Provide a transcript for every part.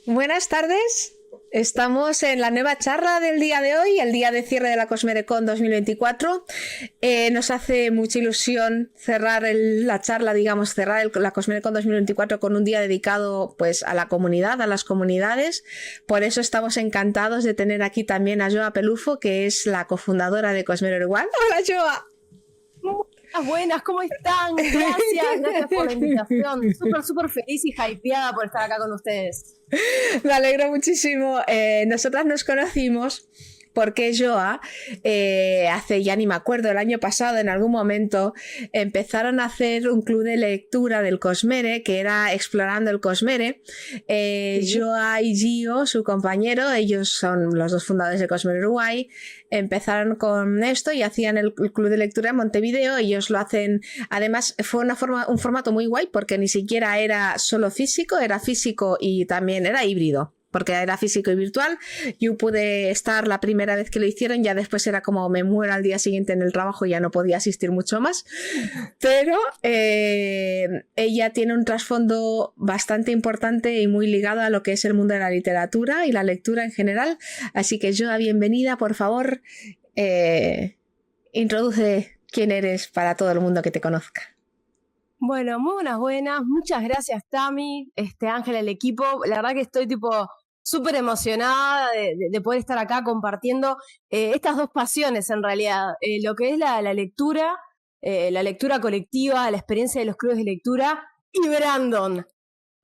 Buenas tardes. Estamos en la nueva charla del día de hoy, el día de cierre de la CosmereCon 2024. Nos hace mucha ilusión cerrar la charla, cerrar la CosmereCon 2024 con un día dedicado pues a la comunidad, a las comunidades. Por eso estamos encantados de tener aquí también a Joa Pelufo, que es la cofundadora de Cosmere Uruguay. ¡Hola, Joa! Buenas, ¿cómo están? Gracias por la invitación. Súper feliz y hypeada por estar acá con ustedes. Me alegro muchísimo. Nosotras nos conocimos porque Joa, hace ya ni me acuerdo, el año pasado en algún momento, empezaron a hacer un club de lectura del Cosmere, que era Explorando el Cosmere. Sí. Joa y Gio, su compañero, ellos son los dos fundadores de Cosmere Uruguay, empezaron con esto y hacían el club de lectura en Montevideo. Ellos lo hacen, además fue un formato muy guay porque ni siquiera era solo físico, era físico y también era híbrido, porque era físico y virtual. Yo pude estar la primera vez que lo hicieron, ya después era como me muero al día siguiente en el trabajo y ya no podía asistir mucho más, pero ella tiene un trasfondo bastante importante y muy ligado a lo que es el mundo de la literatura y la lectura en general, así que Joa, bienvenida, por favor, introduce quién eres para todo el mundo que te conozca. Bueno, muy buenas, muchas gracias Tami, Ángela, el equipo, la verdad que estoy súper emocionada de poder estar acá compartiendo estas dos pasiones en realidad, lo que es la lectura colectiva, la experiencia de los clubes de lectura y Brandon.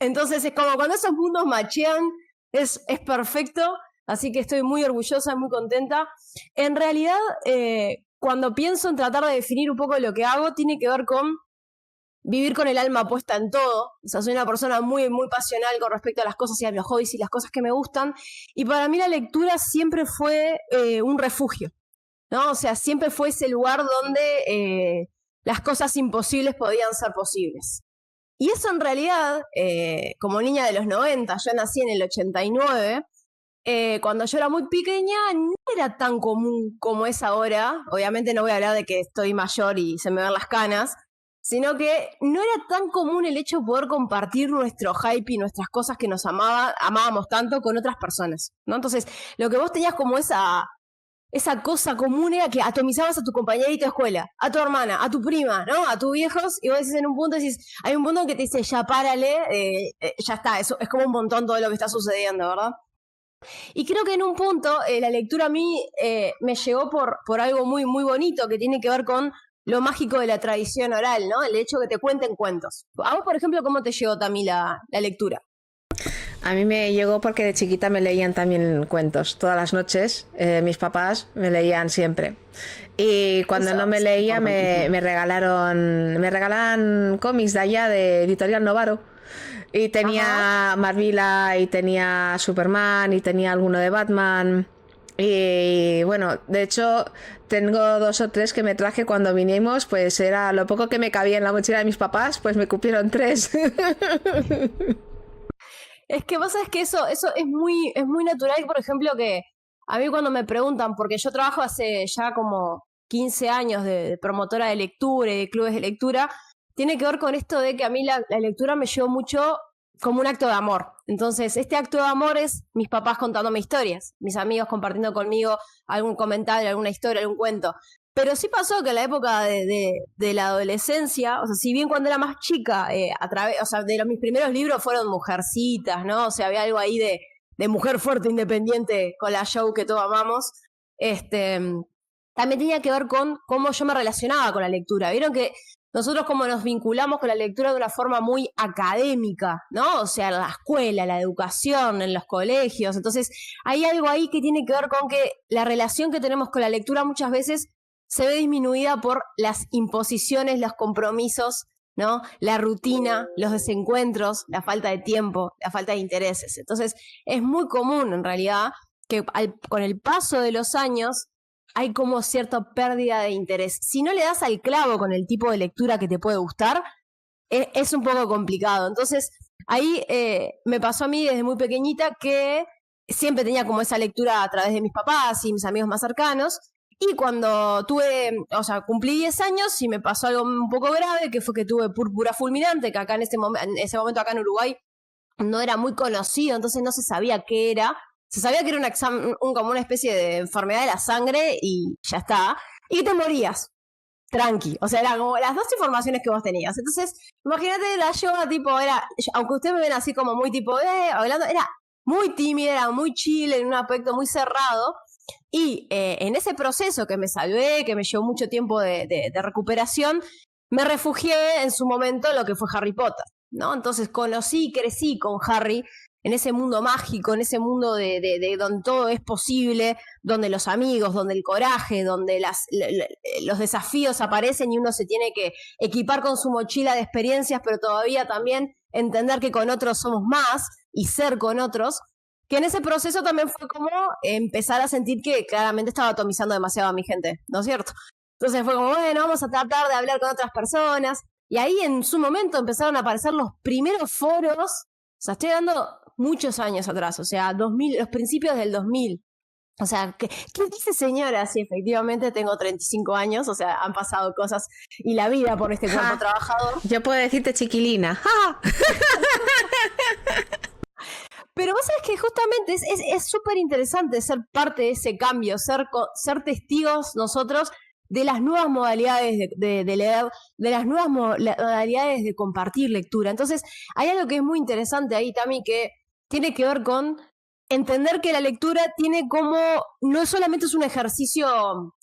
Entonces es como cuando esos mundos machean, es perfecto, así que estoy muy orgullosa, muy contenta. En realidad, cuando pienso en tratar de definir un poco lo que hago, tiene que ver con vivir con el alma puesta en todo. O sea, soy una persona muy pasional con respecto a las cosas y a los hobbies y las cosas que me gustan. Y para mí la lectura siempre fue un refugio, ¿no? O sea, siempre fue ese lugar donde las cosas imposibles podían ser posibles. Y eso en realidad, como niña de los 90, yo nací en el 89, cuando yo era muy pequeña no era tan común como es ahora. Obviamente no voy a hablar de que estoy mayor y se me ven las canas, sino que no era tan común el hecho de poder compartir nuestro hype y nuestras cosas que nos amábamos tanto con otras personas, ¿no? Entonces, lo que vos tenías como esa cosa común era que atomizabas a tu compañerito de escuela, a tu hermana, a tu prima, ¿no? A tus viejos, y vos decís en un punto, hay un punto en que te dice, ya párale, ya está, eso es como un montón todo lo que está sucediendo, ¿verdad? Y creo que en un punto la lectura a mí me llegó por algo muy bonito que tiene que ver con lo mágico de la tradición oral, ¿no? El hecho de que te cuenten cuentos. A vos, por ejemplo, ¿cómo te llegó también la lectura? A mí me llegó porque de chiquita me leían también cuentos. Todas las noches mis papás me leían siempre. Y cuando eso, no me leía me regalaban cómics de allá de Editorial Novaro. Y tenía Marvila y tenía Superman y tenía alguno de Batman. Y bueno, de hecho tengo 2 o 3 que me traje cuando vinimos, pues era lo poco que me cabía en la mochila de mis papás, pues me cupieron 3. Es que vos sabés que eso es muy natural, por ejemplo, que a mí cuando me preguntan, porque yo trabajo hace ya como 15 años de promotora de lectura y de clubes de lectura, tiene que ver con esto de que a mí la lectura me llevó mucho como un acto de amor. Entonces, este acto de amor es mis papás contándome historias, mis amigos compartiendo conmigo algún comentario, alguna historia, algún cuento. Pero sí pasó que en la época de la adolescencia, o sea, si bien cuando era más chica, mis primeros libros fueron Mujercitas, ¿no? O sea, había algo ahí de mujer fuerte, independiente, con la show que todos amamos. También tenía que ver con cómo yo me relacionaba con la lectura. Vieron que nosotros como nos vinculamos con la lectura de una forma muy académica, ¿no? O sea, en la escuela, la educación, en los colegios. Entonces, hay algo ahí que tiene que ver con que la relación que tenemos con la lectura muchas veces se ve disminuida por las imposiciones, los compromisos, ¿no? La rutina, los desencuentros, la falta de tiempo, la falta de intereses. Entonces, es muy común en realidad que con el paso de los años hay como cierta pérdida de interés. Si no le das al clavo con el tipo de lectura que te puede gustar, es un poco complicado. Entonces, ahí me pasó a mí desde muy pequeñita que siempre tenía como esa lectura a través de mis papás y mis amigos más cercanos. Y cuando cumplí 10 años y me pasó algo un poco grave, que fue que tuve púrpura fulminante, que acá en ese momento acá en Uruguay no era muy conocido, entonces no se sabía qué era. Se sabía que era como una especie de enfermedad de la sangre y ya está. Y que te morías. Tranqui. O sea, eran como las dos informaciones que vos tenías. Entonces, imagínate, la yoga tipo aunque ustedes me ven así como muy tipo, hablando, era muy tímida, era muy chill, en un aspecto muy cerrado. Y en ese proceso que me salvé, que me llevó mucho tiempo de recuperación, me refugié en su momento en lo que fue Harry Potter, ¿no? Entonces crecí con Harry en ese mundo mágico, en ese mundo de donde todo es posible, donde los amigos, donde el coraje, donde los desafíos aparecen y uno se tiene que equipar con su mochila de experiencias, pero todavía también entender que con otros somos más y ser con otros, que en ese proceso también fue como empezar a sentir que claramente estaba atomizando demasiado a mi gente, ¿no es cierto? Entonces fue como, bueno, vamos a tratar de hablar con otras personas, y ahí en su momento empezaron a aparecer los primeros foros, o sea, estoy hablando muchos años atrás, o sea, los principios del 2000. O sea, ¿qué dice señora? Sí, efectivamente tengo 35 años, o sea, han pasado cosas y la vida por este cuerpo trabajador. Yo puedo decirte chiquilina. Pero vos sabés que justamente es súper interesante ser parte de ese cambio, ser testigos nosotros de las nuevas modalidades de leer, de las nuevas modalidades de compartir lectura. Entonces, hay algo que es muy interesante ahí, Tami, que tiene que ver con entender que la lectura tiene como, no solamente es un ejercicio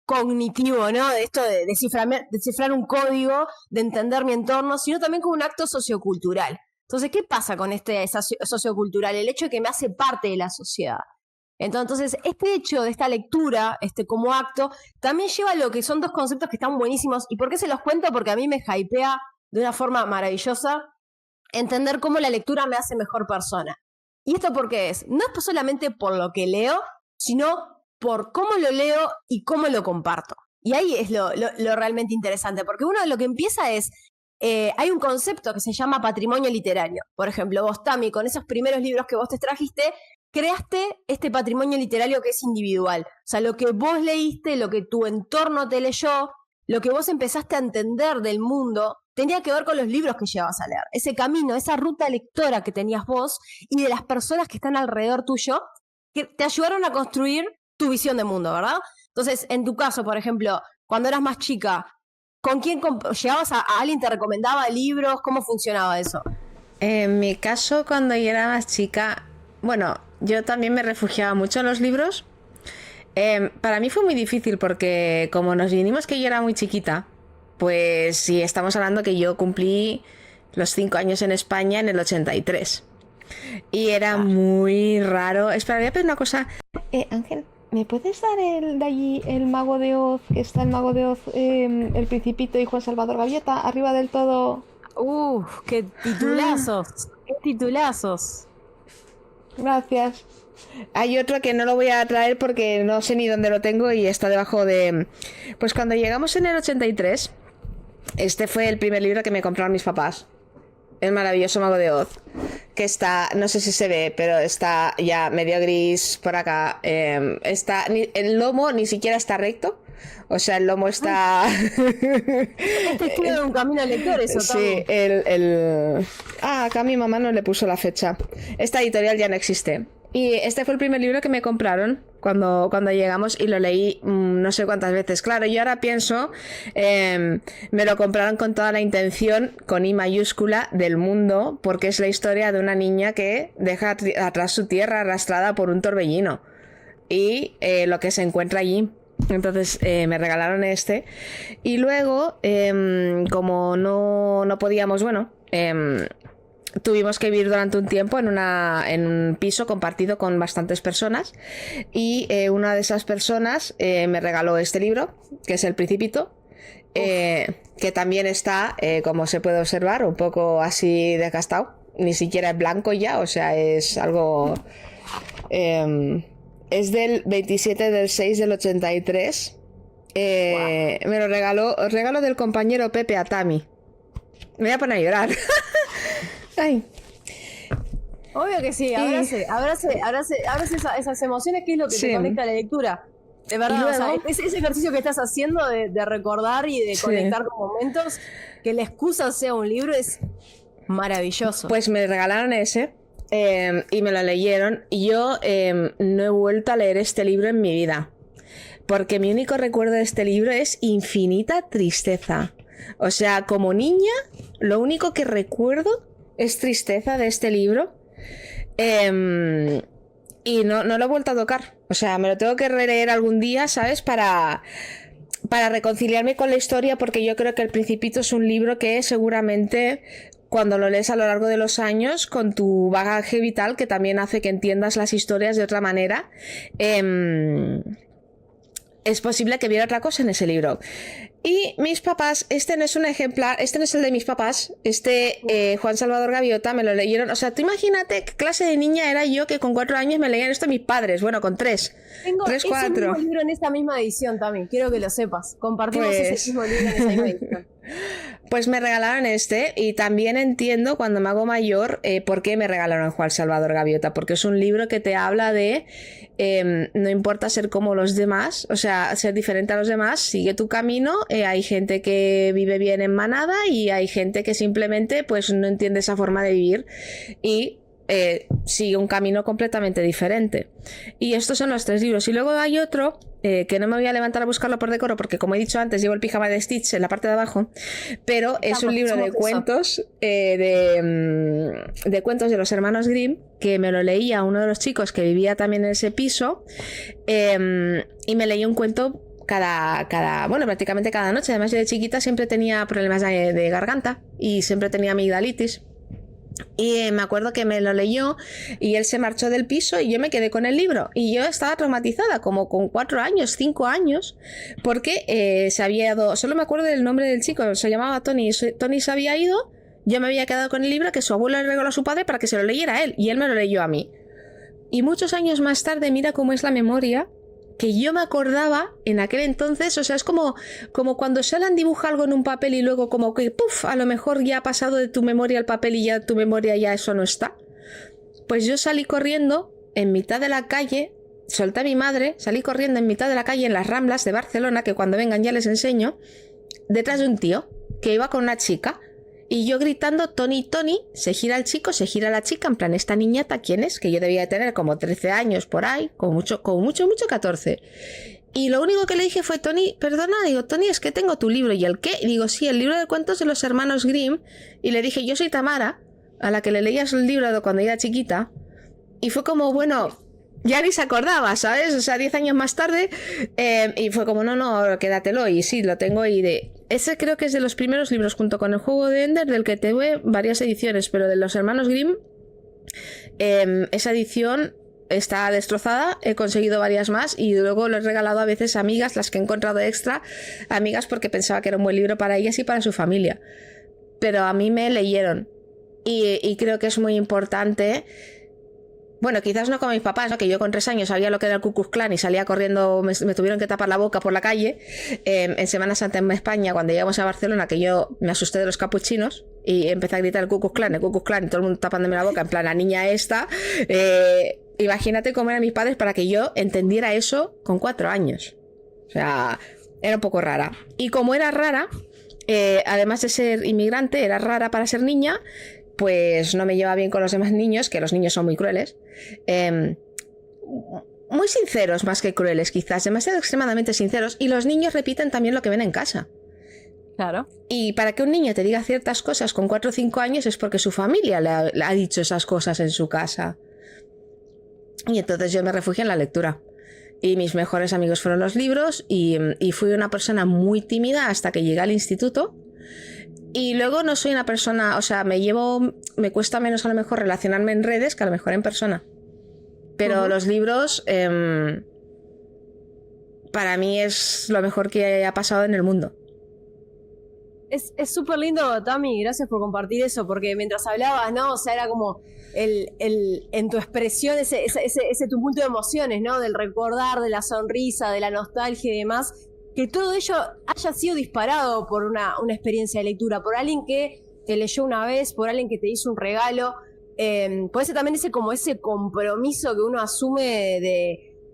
cognitivo, ¿no? De esto de descifrar un código, de entender mi entorno, sino también como un acto sociocultural. Entonces, ¿qué pasa con este sociocultural? El hecho de que me hace parte de la sociedad. Entonces, este hecho de esta lectura, como acto, también lleva a lo que son dos conceptos que están buenísimos. ¿Y por qué se los cuento? Porque a mí me hypea de una forma maravillosa entender cómo la lectura me hace mejor persona. ¿Y esto por qué es? No es solamente por lo que leo, sino por cómo lo leo y cómo lo comparto. Y ahí es lo realmente interesante, porque uno lo que empieza es, hay un concepto que se llama patrimonio literario. Por ejemplo, vos, Tami, con esos primeros libros que vos te trajiste, creaste este patrimonio literario que es individual. O sea, lo que vos leíste, lo que tu entorno te leyó, lo que vos empezaste a entender del mundo, tenía que ver con los libros que llevabas a leer. Ese camino, esa ruta lectora que tenías vos y de las personas que están alrededor tuyo, que te ayudaron a construir tu visión de mundo, ¿verdad? Entonces, en tu caso, por ejemplo, cuando eras más chica, ¿con quién llegabas a alguien te recomendaba libros? ¿Cómo funcionaba eso? En mi caso, cuando yo era más chica, bueno, yo también me refugiaba mucho en los libros. Para mí fue muy difícil porque como nos vinimos que yo era muy chiquita, pues sí, estamos hablando que yo cumplí los 5 años en España en el 83. Y era muy raro. Espera, voy a pedir una cosa. Ángel, ¿me puedes dar de allí el Mago de Oz? Que está el Mago de Oz, el Principito y Juan Salvador Gaviota, arriba del todo. ¡Qué titulazos! ¡Qué titulazos! Gracias. Hay otro que no lo voy a traer porque no sé ni dónde lo tengo y está debajo de... Pues cuando llegamos en el 83, este fue el primer libro que me compraron mis papás. El maravilloso Mago de Oz. Que está, no sé si se ve, pero está ya medio gris por acá. El lomo ni siquiera está recto. O sea, el lomo está... Este estuvo en un camino de lector, eso sí, acá mi mamá no le puso la fecha. Esta editorial ya no existe. Y este fue el primer libro que me compraron cuando llegamos y lo leí no sé cuántas veces. Claro, yo ahora pienso, me lo compraron con toda la intención, con I mayúscula, del mundo, porque es la historia de una niña que deja atrás su tierra arrastrada por un torbellino y lo que se encuentra allí. Entonces me regalaron este y luego como no podíamos, tuvimos que vivir durante un tiempo en un piso compartido con bastantes personas y una de esas personas me regaló este libro, que es El Principito, que también está, como se puede observar, un poco así desgastado, ni siquiera es blanco ya, o sea, es algo... es del 27 del 6 del 83. Me lo regalo del compañero Pepe a Tami. Me voy a poner a llorar. Ay. Obvio que sí, abrace esas emociones, que es lo que te conecta a la lectura. De verdad, luego, o sea, ese ejercicio que estás haciendo de recordar y de conectar con momentos, que la excusa sea un libro, es Maravilloso. Pues me regalaron ese y me lo leyeron. Y yo no he vuelto a leer este libro en mi vida. Porque mi único recuerdo de este libro es infinita tristeza. O sea, como niña, lo único que recuerdo es tristeza de este libro. Y no lo he vuelto a tocar. O sea, me lo tengo que releer algún día, ¿sabes? Para reconciliarme con la historia, porque yo creo que El Principito es un libro que seguramente, cuando lo lees a lo largo de los años, con tu bagaje vital, que también hace que entiendas las historias de otra manera, es posible que viera otra cosa en ese libro. Y mis papás, este no es un ejemplar, este no es el de mis papás, Juan Salvador Gaviota me lo leyeron. O sea, tú imagínate qué clase de niña era yo que con 4 años me leían esto mis padres. Bueno, con 3. Tengo 3, ese 4. mismo libro en esta misma edición también, quiero que lo sepas. Compartimos ese mismo libro en esa misma edición. Pues me regalaron este, y también entiendo cuando me hago mayor por qué me regalaron Juan Salvador Gaviota, porque es un libro que te habla de no importa ser como los demás, o sea, ser diferente a los demás, sigue tu camino. Hay gente que vive bien en manada y hay gente que simplemente pues no entiende esa forma de vivir y sigue un camino completamente diferente. Y estos son los 3 libros. Y luego hay otro que no me voy a levantar a buscarlo por decoro, porque como he dicho antes, llevo el pijama de Stitch en la parte de abajo, pero es un libro de cuentos, de cuentos de los hermanos Grimm, que me lo leía uno de los chicos que vivía también en ese piso, y me leía un cuento bueno, prácticamente cada noche. Además, yo de chiquita siempre tenía problemas de garganta y siempre tenía amigdalitis. Y me acuerdo que me lo leyó y él se marchó del piso y yo me quedé con el libro. Y yo estaba traumatizada, como con 4 años, 5 años, porque se había ido. Solo me acuerdo del nombre del chico, se llamaba Tony. Tony se había ido, yo me había quedado con el libro que su abuelo le regaló a su padre para que se lo leyera a él. Y él me lo leyó a mí. Y muchos años más tarde, mira cómo es la memoria, que yo me acordaba en aquel entonces. O sea, es como cuando Shallan dibuja algo en un papel y luego como que ¡puf! A lo mejor ya ha pasado de tu memoria al papel y ya tu memoria ya eso no está. Pues yo salí corriendo en mitad de la calle, solté a mi madre, salí corriendo en mitad de la calle en las Ramblas de Barcelona, que cuando vengan ya les enseño, detrás de un tío que iba con una chica. Y yo gritando, Tony, Tony, se gira el chico, se gira la chica, en plan, ¿esta niñata quién es? Que yo debía de tener como 13 años por ahí, como mucho 14. Y lo único que le dije fue, Tony, perdona, digo, Tony, es que tengo tu libro. ¿Y el qué? Y digo, sí, el libro de cuentos de los hermanos Grimm. Y le dije, yo soy Tamara, a la que le leías el libro cuando era chiquita. Y fue como, bueno, ya ni se acordaba, ¿sabes? O sea, 10 años más tarde, y fue como, no, quédatelo. Y sí, lo tengo. Y ese creo que es de los primeros libros, junto con El Juego de Ender, del que tuve varias ediciones, pero de los hermanos Grimm, esa edición está destrozada. He conseguido varias más y luego lo he regalado a veces a amigas, las que he encontrado extra, amigas, porque pensaba que era un buen libro para ellas y para su familia. Pero a mí me leyeron y creo que es muy importante. Bueno, quizás no como mis papás, ¿no? Que yo con 3 años sabía lo que era el Ku Klux Klan y salía corriendo, me tuvieron que tapar la boca por la calle. En Semana Santa en España, cuando llegamos a Barcelona, que yo me asusté de los capuchinos y empecé a gritar el Ku Klux Klan, y todo el mundo tapándome la boca, en plan, la niña esta. Imagínate cómo eran mis padres para que yo entendiera eso con 4 años. O sea, era un poco rara. Y como era rara, además de ser inmigrante, era rara para ser niña, pues no me lleva bien con los demás niños, que los niños son muy crueles. Muy sinceros más que crueles, quizás, demasiado extremadamente sinceros. Y los niños repiten también lo que ven en casa. Claro. Y para que un niño te diga ciertas cosas con 4 o 5 años es porque su familia le ha dicho esas cosas en su casa. Y entonces yo me refugié en la lectura. Y mis mejores amigos fueron los libros. Y fui una persona muy tímida hasta que llegué al instituto. Y luego no soy una persona, o sea, me cuesta menos a lo mejor relacionarme en redes que a lo mejor en persona. Pero los libros, para mí es lo mejor que ha pasado en el mundo. Es súper lindo, Tami, gracias por compartir eso, porque mientras hablabas, ¿no? O sea, era como en tu expresión, ese tumulto de emociones, ¿no? Del recordar, de la sonrisa, de la nostalgia y demás. Que todo ello haya sido disparado por una experiencia de lectura, por alguien que te leyó una vez, por alguien que te hizo un regalo, puede ser también ese compromiso que uno asume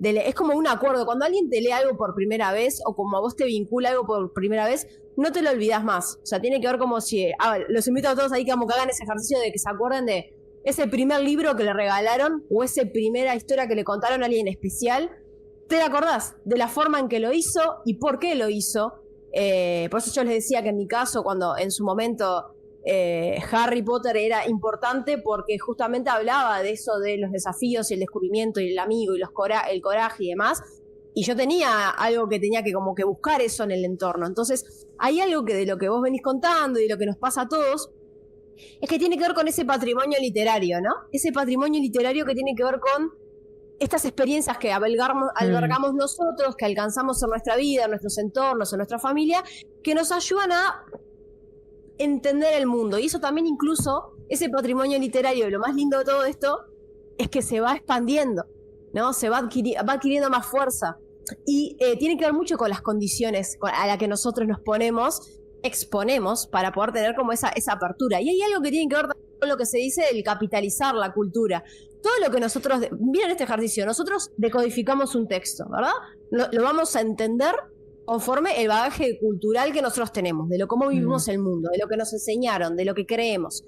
es como un acuerdo. Cuando alguien te lee algo por primera vez o como a vos te vincula algo por primera vez, no te lo olvidás más. O sea, tiene que ver como si... los invito a todos ahí que hagan ese ejercicio de que se acuerden de ese primer libro que le regalaron o esa primera historia que le contaron a alguien especial. ¿Te acordás de la forma en que lo hizo y por qué lo hizo? Por eso yo les decía que en mi caso, cuando en su momento Harry Potter era importante porque justamente hablaba de eso, de los desafíos y el descubrimiento y el amigo y el coraje y demás, y yo tenía algo que tenía que como que buscar eso en el entorno. Entonces hay algo que de lo que vos venís contando y de lo que nos pasa a todos es que tiene que ver con ese patrimonio literario, ¿no? Ese patrimonio literario que tiene que ver con estas experiencias que albergamos nosotros, que alcanzamos en nuestra vida, en nuestros entornos, en nuestra familia, que nos ayudan a entender el mundo. Y eso también incluso, ese patrimonio literario, y lo más lindo de todo esto, es que se va expandiendo, ¿no? Se va adquiriendo más fuerza. Y tiene que ver mucho con las condiciones a las que nosotros nos exponemos para poder tener como esa apertura. Y hay algo que tiene que ver con lo que se dice del capitalizar la cultura. Todo lo que nosotros, miren este ejercicio, nosotros decodificamos un texto, ¿verdad? Lo vamos a entender conforme el bagaje cultural que nosotros tenemos, de cómo vivimos el mundo, de lo que nos enseñaron, de lo que creemos.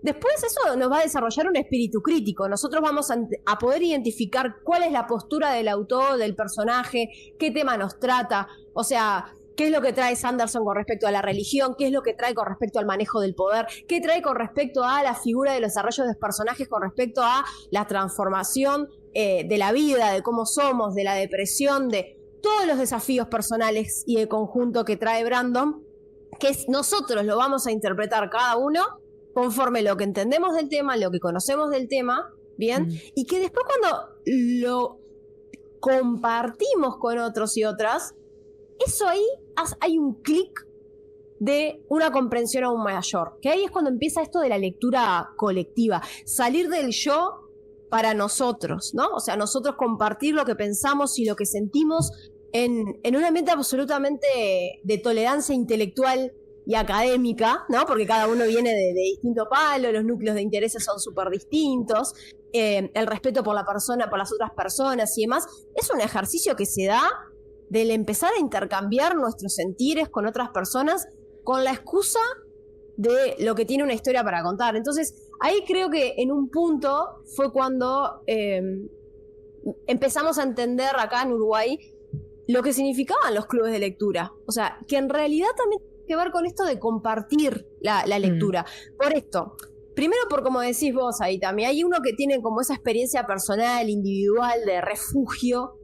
Después eso nos va a desarrollar un espíritu crítico. Nosotros vamos a poder identificar cuál es la postura del autor, del personaje, qué tema nos trata, o sea, qué es lo que trae Sanderson con respecto a la religión, qué es lo que trae con respecto al manejo del poder, qué trae con respecto a la figura de los desarrollos de personajes, con respecto a la transformación de la vida, de cómo somos, de la depresión, de todos los desafíos personales y de conjunto que trae Brandon, que nosotros lo vamos a interpretar cada uno conforme lo que entendemos del tema, lo que conocemos del tema, ¿bien? Y que después cuando lo compartimos con otros y otras, eso ahí hay un clic de una comprensión aún mayor, que ahí es cuando empieza esto de la lectura colectiva, salir del yo para nosotros, ¿no? O sea, nosotros compartir lo que pensamos y lo que sentimos en un ambiente absolutamente de tolerancia intelectual y académica, ¿no? Porque cada uno viene de distinto palo, los núcleos de intereses son súper distintos, el respeto por la persona, por las otras personas y demás, es un ejercicio que se da del empezar a intercambiar nuestros sentires con otras personas con la excusa de lo que tiene una historia para contar. Entonces, ahí creo que en un punto fue cuando empezamos a entender acá en Uruguay lo que significaban los clubes de lectura. O sea, que en realidad también tiene que ver con esto de compartir la lectura. Por esto, primero por como decís vos ahí también, hay uno que tiene como esa experiencia personal, individual, de refugio,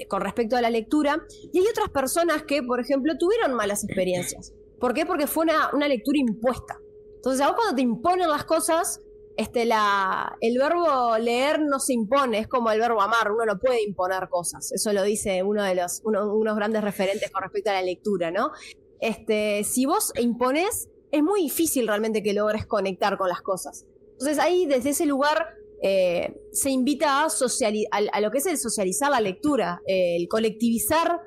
con respecto a la lectura, y hay otras personas que, por ejemplo, tuvieron malas experiencias. ¿Por qué? Porque fue una lectura impuesta. Entonces, a vos cuando te imponen las cosas, el verbo leer no se impone, es como el verbo amar, uno no puede imponer cosas. Eso lo dice unos grandes referentes con respecto a la lectura, ¿no? Si vos imponés, es muy difícil realmente que logres conectar con las cosas. Entonces, ahí, desde ese lugar, se invita a lo que es el socializar la lectura, el colectivizar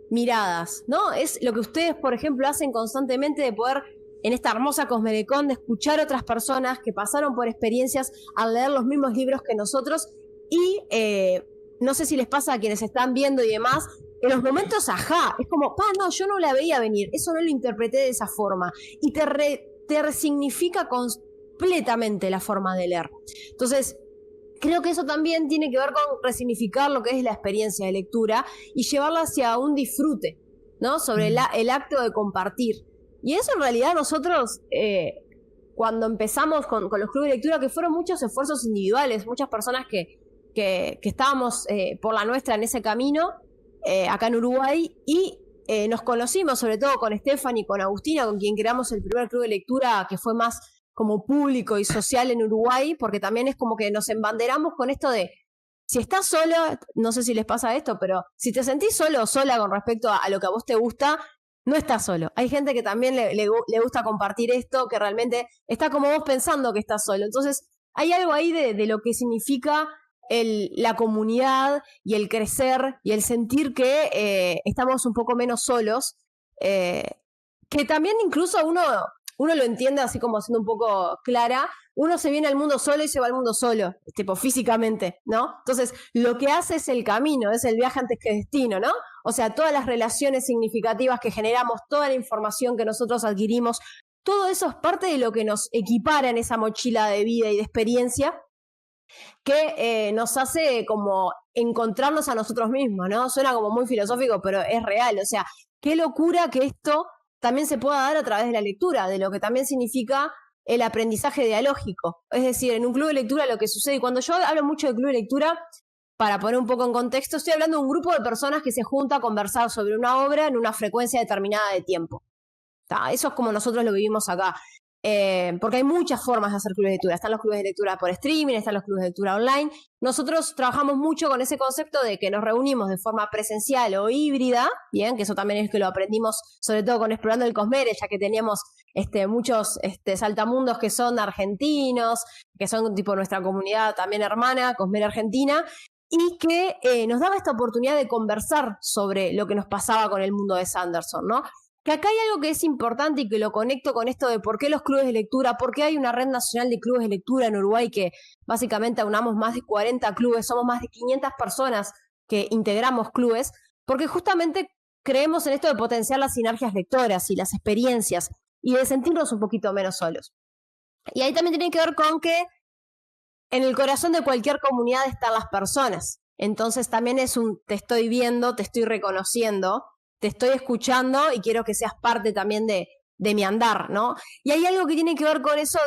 miradas, ¿no? Es lo que ustedes, por ejemplo, hacen constantemente de poder, en esta hermosa Cosmelecon, de escuchar a otras personas que pasaron por experiencias al leer los mismos libros que nosotros y no sé si les pasa a quienes están viendo y demás, en los momentos, ajá, es como, no, yo no la veía venir, eso no lo interpreté de esa forma y te resignifica completamente la forma de leer. Entonces, creo que eso también tiene que ver con resignificar lo que es la experiencia de lectura y llevarla hacia un disfrute, ¿no? Sobre el acto de compartir. Y eso en realidad nosotros, cuando empezamos con los clubes de lectura, que fueron muchos esfuerzos individuales, muchas personas que estábamos por la nuestra en ese camino, acá en Uruguay, y nos conocimos sobre todo con Stephanie y con Agustina, con quien creamos el primer club de lectura que fue más como público y social en Uruguay, porque también es como que nos embanderamos con esto de, si estás solo, no sé si les pasa esto, pero si te sentís solo o sola con respecto a lo que a vos te gusta, no estás solo. Hay gente que también le gusta compartir esto, que realmente está como vos pensando que estás solo. Entonces, hay algo ahí de lo que significa la comunidad y el crecer y el sentir que estamos un poco menos solos, que también incluso uno uno lo entiende así como siendo un poco clara, uno se viene al mundo solo y se va al mundo solo, tipo físicamente, ¿no? Entonces, lo que hace es el camino, es el viaje antes que destino, ¿no? O sea, todas las relaciones significativas que generamos, toda la información que nosotros adquirimos, todo eso es parte de lo que nos equipara en esa mochila de vida y de experiencia que nos hace como encontrarnos a nosotros mismos, ¿no? Suena como muy filosófico, pero es real. O sea, qué locura que esto también se pueda dar a través de la lectura, de lo que también significa el aprendizaje dialógico. Es decir, en un club de lectura lo que sucede, y cuando yo hablo mucho de club de lectura, para poner un poco en contexto, estoy hablando de un grupo de personas que se junta a conversar sobre una obra en una frecuencia determinada de tiempo. Eso es como nosotros lo vivimos acá. Porque hay muchas formas de hacer clubes de lectura. Están los clubes de lectura por streaming, están los clubes de lectura online. Nosotros trabajamos mucho con ese concepto de que nos reunimos de forma presencial o híbrida, bien, que eso también es que lo aprendimos sobre todo con Explorando el Cosmere, ya que teníamos muchos saltamundos que son argentinos, que son tipo nuestra comunidad también hermana, Cosmere Argentina, y que nos daba esta oportunidad de conversar sobre lo que nos pasaba con el mundo de Sanderson, ¿no? Que acá hay algo que es importante y que lo conecto con esto de por qué los clubes de lectura, por qué hay una red nacional de clubes de lectura en Uruguay que básicamente aunamos más de 40 clubes, somos más de 500 personas que integramos clubes, porque justamente creemos en esto de potenciar las sinergias lectoras y las experiencias y de sentirnos un poquito menos solos. Y ahí también tiene que ver con que en el corazón de cualquier comunidad están las personas. Entonces también es un te estoy viendo, te estoy reconociendo, te estoy escuchando y quiero que seas parte también de mi andar, ¿no? Y hay algo que tiene que ver con eso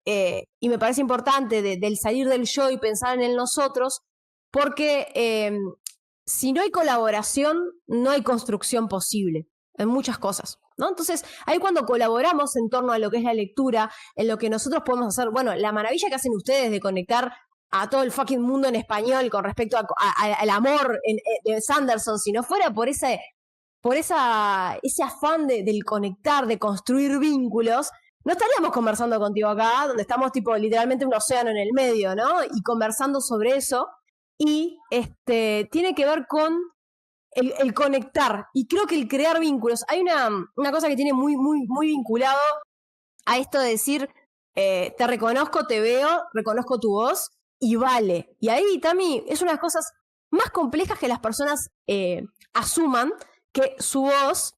y me parece importante, del salir del yo y pensar en el nosotros, porque si no hay colaboración, no hay construcción posible en muchas cosas, ¿no? Entonces, ahí cuando colaboramos en torno a lo que es la lectura, en lo que nosotros podemos hacer, bueno, la maravilla que hacen ustedes de conectar a todo el fucking mundo en español con respecto al amor de Sanderson, si no fuera por ese afán del conectar, de construir vínculos, no estaríamos conversando contigo acá, donde estamos tipo literalmente un océano en el medio, ¿no? Y conversando sobre eso. Y tiene que ver con el conectar. Y creo que el crear vínculos. Hay una cosa que tiene muy, muy, muy vinculado a esto de decir, te reconozco, te veo, reconozco tu voz y vale. Y ahí, Tami, es una de las cosas más complejas que las personas asuman, que su voz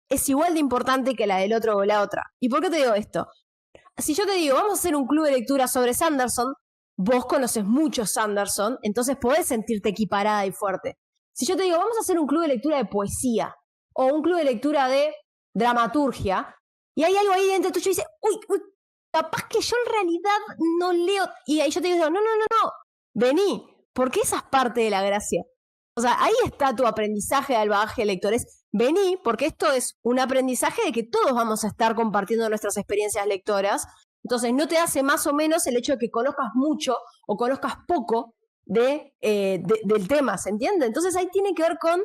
es igual de importante que la del otro o la otra. ¿Y por qué te digo esto? Si yo te digo, vamos a hacer un club de lectura sobre Sanderson, vos conoces mucho Sanderson, entonces podés sentirte equiparada y fuerte. Si yo te digo, vamos a hacer un club de lectura de poesía, o un club de lectura de dramaturgia, y hay algo ahí dentro tuyo y dice, uy, capaz que yo en realidad no leo, y ahí yo te digo, no, vení, porque esa es parte de la gracia. O sea, ahí está tu aprendizaje del bagaje de lectores. Vení, porque esto es un aprendizaje de que todos vamos a estar compartiendo nuestras experiencias lectoras. Entonces, no te hace más o menos el hecho de que conozcas mucho o conozcas poco del tema, ¿se entiende? Entonces, ahí tiene que ver con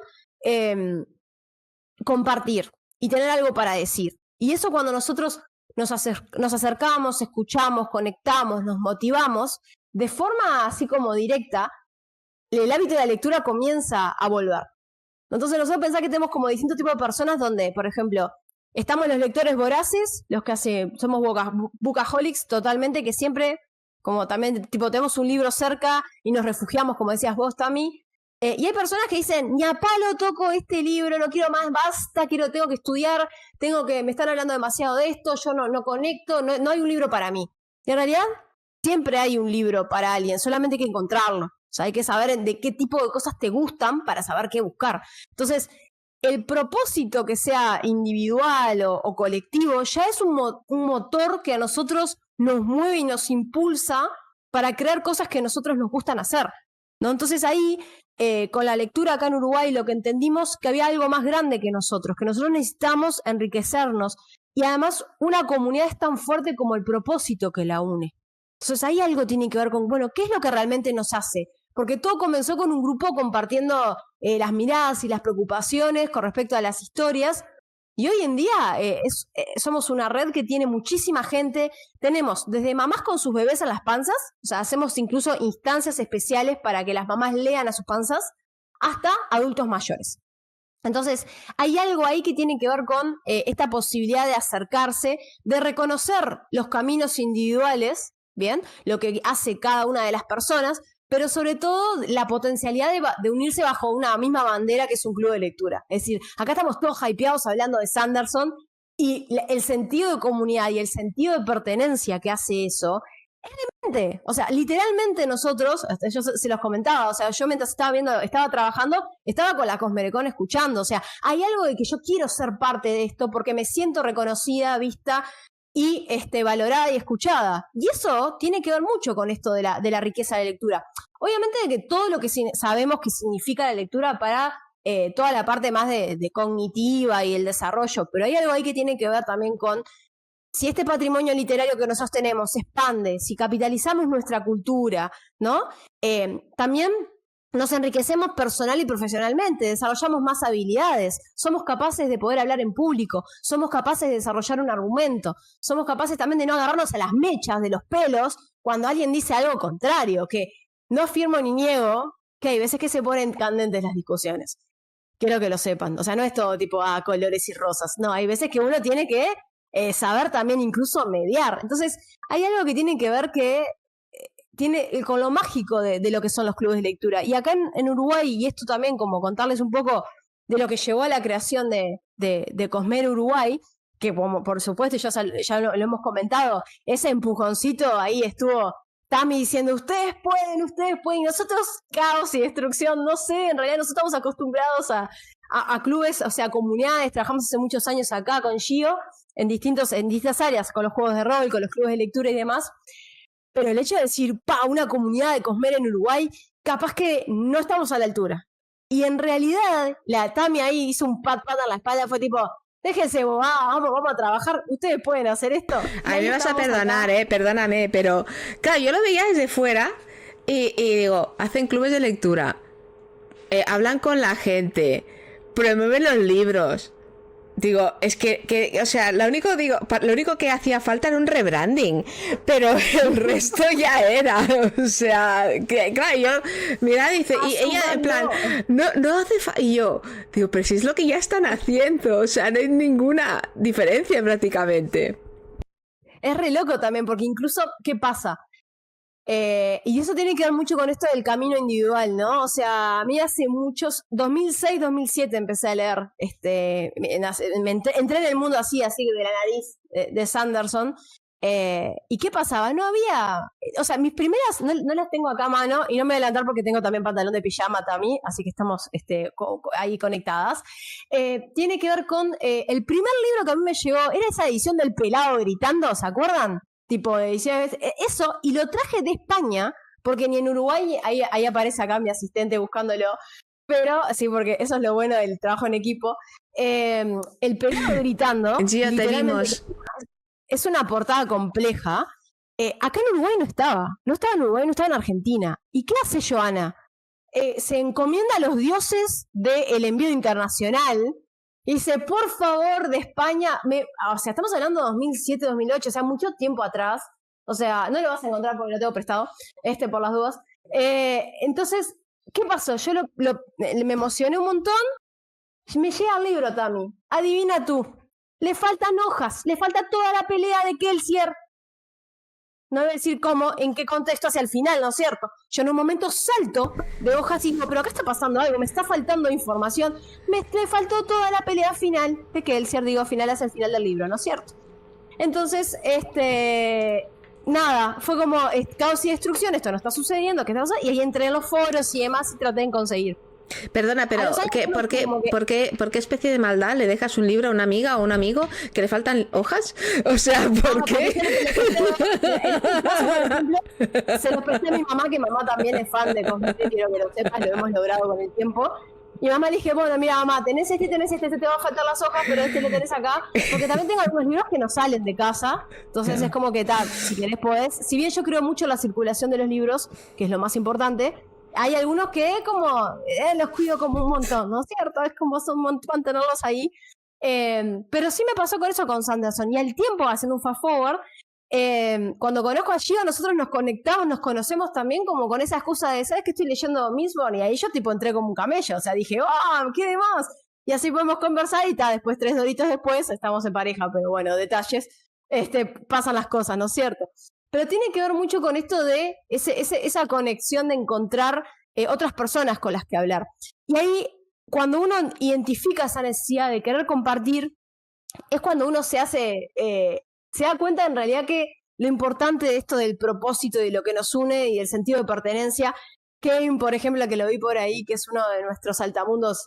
compartir y tener algo para decir. Y eso cuando nosotros nos acercamos, escuchamos, conectamos, nos motivamos, de forma así como directa, el hábito de la lectura comienza a volver. Entonces nosotros pensamos que tenemos como distintos tipos de personas donde, por ejemplo, estamos los lectores voraces, los que somos bookaholics totalmente, que siempre, como también, tipo, tenemos un libro cerca y nos refugiamos, como decías vos, Tami. Y hay personas que dicen, ni a palo toco este libro, no quiero más, basta, tengo que estudiar, me están hablando demasiado de esto, yo no conecto, no hay un libro para mí. Y en realidad, siempre hay un libro para alguien, solamente hay que encontrarlo. O sea, hay que saber de qué tipo de cosas te gustan para saber qué buscar. Entonces, el propósito que sea individual o colectivo ya es un motor que a nosotros nos mueve y nos impulsa para crear cosas que a nosotros nos gustan hacer, ¿no? Entonces ahí, con la lectura acá en Uruguay, lo que entendimos que había algo más grande que nosotros necesitamos enriquecernos. Y además, una comunidad es tan fuerte como el propósito que la une. Entonces ahí algo tiene que ver con, bueno, ¿qué es lo que realmente nos hace? Porque todo comenzó con un grupo compartiendo las miradas y las preocupaciones con respecto a las historias. Y hoy en día somos una red que tiene muchísima gente. Tenemos desde mamás con sus bebés en las panzas, o sea, hacemos incluso instancias especiales para que las mamás lean a sus panzas, hasta adultos mayores. Entonces, hay algo ahí que tiene que ver con esta posibilidad de acercarse, de reconocer los caminos individuales, ¿bien? Lo que hace cada una de las personas, pero sobre todo la potencialidad de unirse bajo una misma bandera que es un club de lectura. Es decir, acá estamos todos hypeados hablando de Sanderson y el sentido de comunidad y el sentido de pertenencia que hace eso. O sea, literalmente nosotros, yo se los comentaba, o sea, yo mientras estaba trabajando, estaba con la Cosmerecon escuchando, o sea, hay algo de que yo quiero ser parte de esto porque me siento reconocida, vista y valorada y escuchada. Y eso tiene que ver mucho con esto de la riqueza de la lectura. Obviamente de que todo lo que sabemos que significa la lectura para toda la parte más de cognitiva y el desarrollo, pero hay algo ahí que tiene que ver también con si este patrimonio literario que nosotros tenemos se expande, si capitalizamos nuestra cultura, ¿no? También nos enriquecemos personal y profesionalmente, desarrollamos más habilidades, somos capaces de poder hablar en público, somos capaces de desarrollar un argumento, somos capaces también de no agarrarnos a las mechas de los pelos cuando alguien dice algo contrario, que no afirmo ni niego que hay veces que se ponen candentes las discusiones. Quiero que lo sepan, o sea, no es todo tipo, colores y rosas, no, hay veces que uno tiene que saber también incluso mediar. Entonces, hay algo que tiene que ver que tiene con lo mágico de lo que son los clubes de lectura. Y acá en Uruguay, y esto también como contarles un poco de lo que llevó a la creación de Cosmere Uruguay, que como por supuesto ya lo hemos comentado, ese empujoncito ahí estuvo Tami diciendo, ustedes pueden, y nosotros caos y destrucción, no sé, en realidad nosotros estamos acostumbrados a clubes, o sea, comunidades, trabajamos hace muchos años acá con Gio, en distintas áreas, con los juegos de rol, con los clubes de lectura y demás, pero el hecho de decir, una comunidad de Cosmere en Uruguay, capaz que no estamos a la altura. Y en realidad, la Tami ahí hizo un pat en la espalda, fue tipo, déjense bobada, vamos a trabajar, ustedes pueden hacer esto. A mí me vas a perdonar, perdóname, pero claro, yo lo veía desde fuera y digo, hacen clubes de lectura, hablan con la gente, promueven los libros. Digo, es que o sea, lo único que hacía falta era un rebranding, pero el resto ya era, o sea, que, claro, yo, mira, dice, y ella en plan, no hace falta, y yo, digo, pero si es lo que ya están haciendo, o sea, no hay ninguna diferencia prácticamente. Es re loco también, porque incluso, ¿qué pasa? Y eso tiene que ver mucho con esto del camino individual, ¿no? O sea, a mí hace 2006, 2007 empecé a leer, entré en el mundo así de la nariz de Sanderson. ¿Y qué pasaba? No había, o sea, mis primeras, no las tengo acá a mano, y no me voy a adelantar porque tengo también pantalón de pijama también, así que estamos ahí conectadas. Tiene que ver con el primer libro que a mí me llegó, era esa edición del pelado gritando, ¿se acuerdan? Tipo de ediciones, eso, y lo traje de España, porque ni en Uruguay, ahí aparece acá mi asistente buscándolo, pero sí, porque eso es lo bueno del trabajo en equipo. El pelado gritando, Sí, ya te vimos. es una portada compleja. Acá en Uruguay no estaba en Uruguay, no estaba en Argentina. ¿Y qué hace Joana? Se encomienda a los dioses del envío internacional. Y dice, por favor, de España, o sea, estamos hablando de 2007, 2008, o sea, mucho tiempo atrás. O sea, no lo vas a encontrar porque lo tengo prestado, por las dudas. Entonces, ¿qué pasó? Yo me emocioné un montón. Me llega el libro, Tami. Adivina tú. Le faltan hojas, le falta toda la pelea de Kelsier. No voy a decir cómo, en qué contexto hacia el final, ¿no es cierto? Yo en un momento salto de hojas y digo, pero acá está pasando algo, me está faltando información. Me faltó toda la pelea final de Kelsier, final hacia el final del libro, ¿no es cierto? Entonces, nada, fue como caos y destrucción, esto no está sucediendo, ¿qué está pasando? Y ahí entré en los foros y demás y traté de conseguir. Perdona, pero ¿por qué especie de maldad le dejas un libro a una amiga o un amigo que le faltan hojas? O sea, ¿por qué? Se lo presté a mi mamá, que mamá también es fan de Cosmere, quiero que lo sepas, lo hemos logrado con el tiempo. Y mamá le dije, bueno, mira mamá, tenés este, te va a faltar las hojas, pero lo tenés acá. Porque también tengo algunos libros que no salen de casa, entonces es como que si querés podés. Si bien yo creo mucho en la circulación de los libros, que es lo más importante, hay algunos que como los cuido como un montón, ¿no es cierto? Es como un montón tenerlos ahí. Pero sí me pasó con eso con Sanderson. Y al tiempo, haciendo un fast forward, cuando conozco a Gio, nosotros nos conectamos, nos conocemos también como con esa excusa de, ¿sabes que estoy leyendo Mistborn? Y ahí yo entré como un camello, o sea, dije, ¡oh, qué demás! y así podemos conversar y después 3 doritos después estamos en pareja, pero bueno, detalles, pasan las cosas, ¿no es cierto? Pero tiene que ver mucho con esto de esa conexión de encontrar otras personas con las que hablar. Y ahí, cuando uno identifica esa necesidad de querer compartir, es cuando uno se da cuenta en realidad que lo importante de esto del propósito y lo que nos une y el sentido de pertenencia. Kevin, por ejemplo, que lo vi por ahí, que es uno de nuestros saltamundos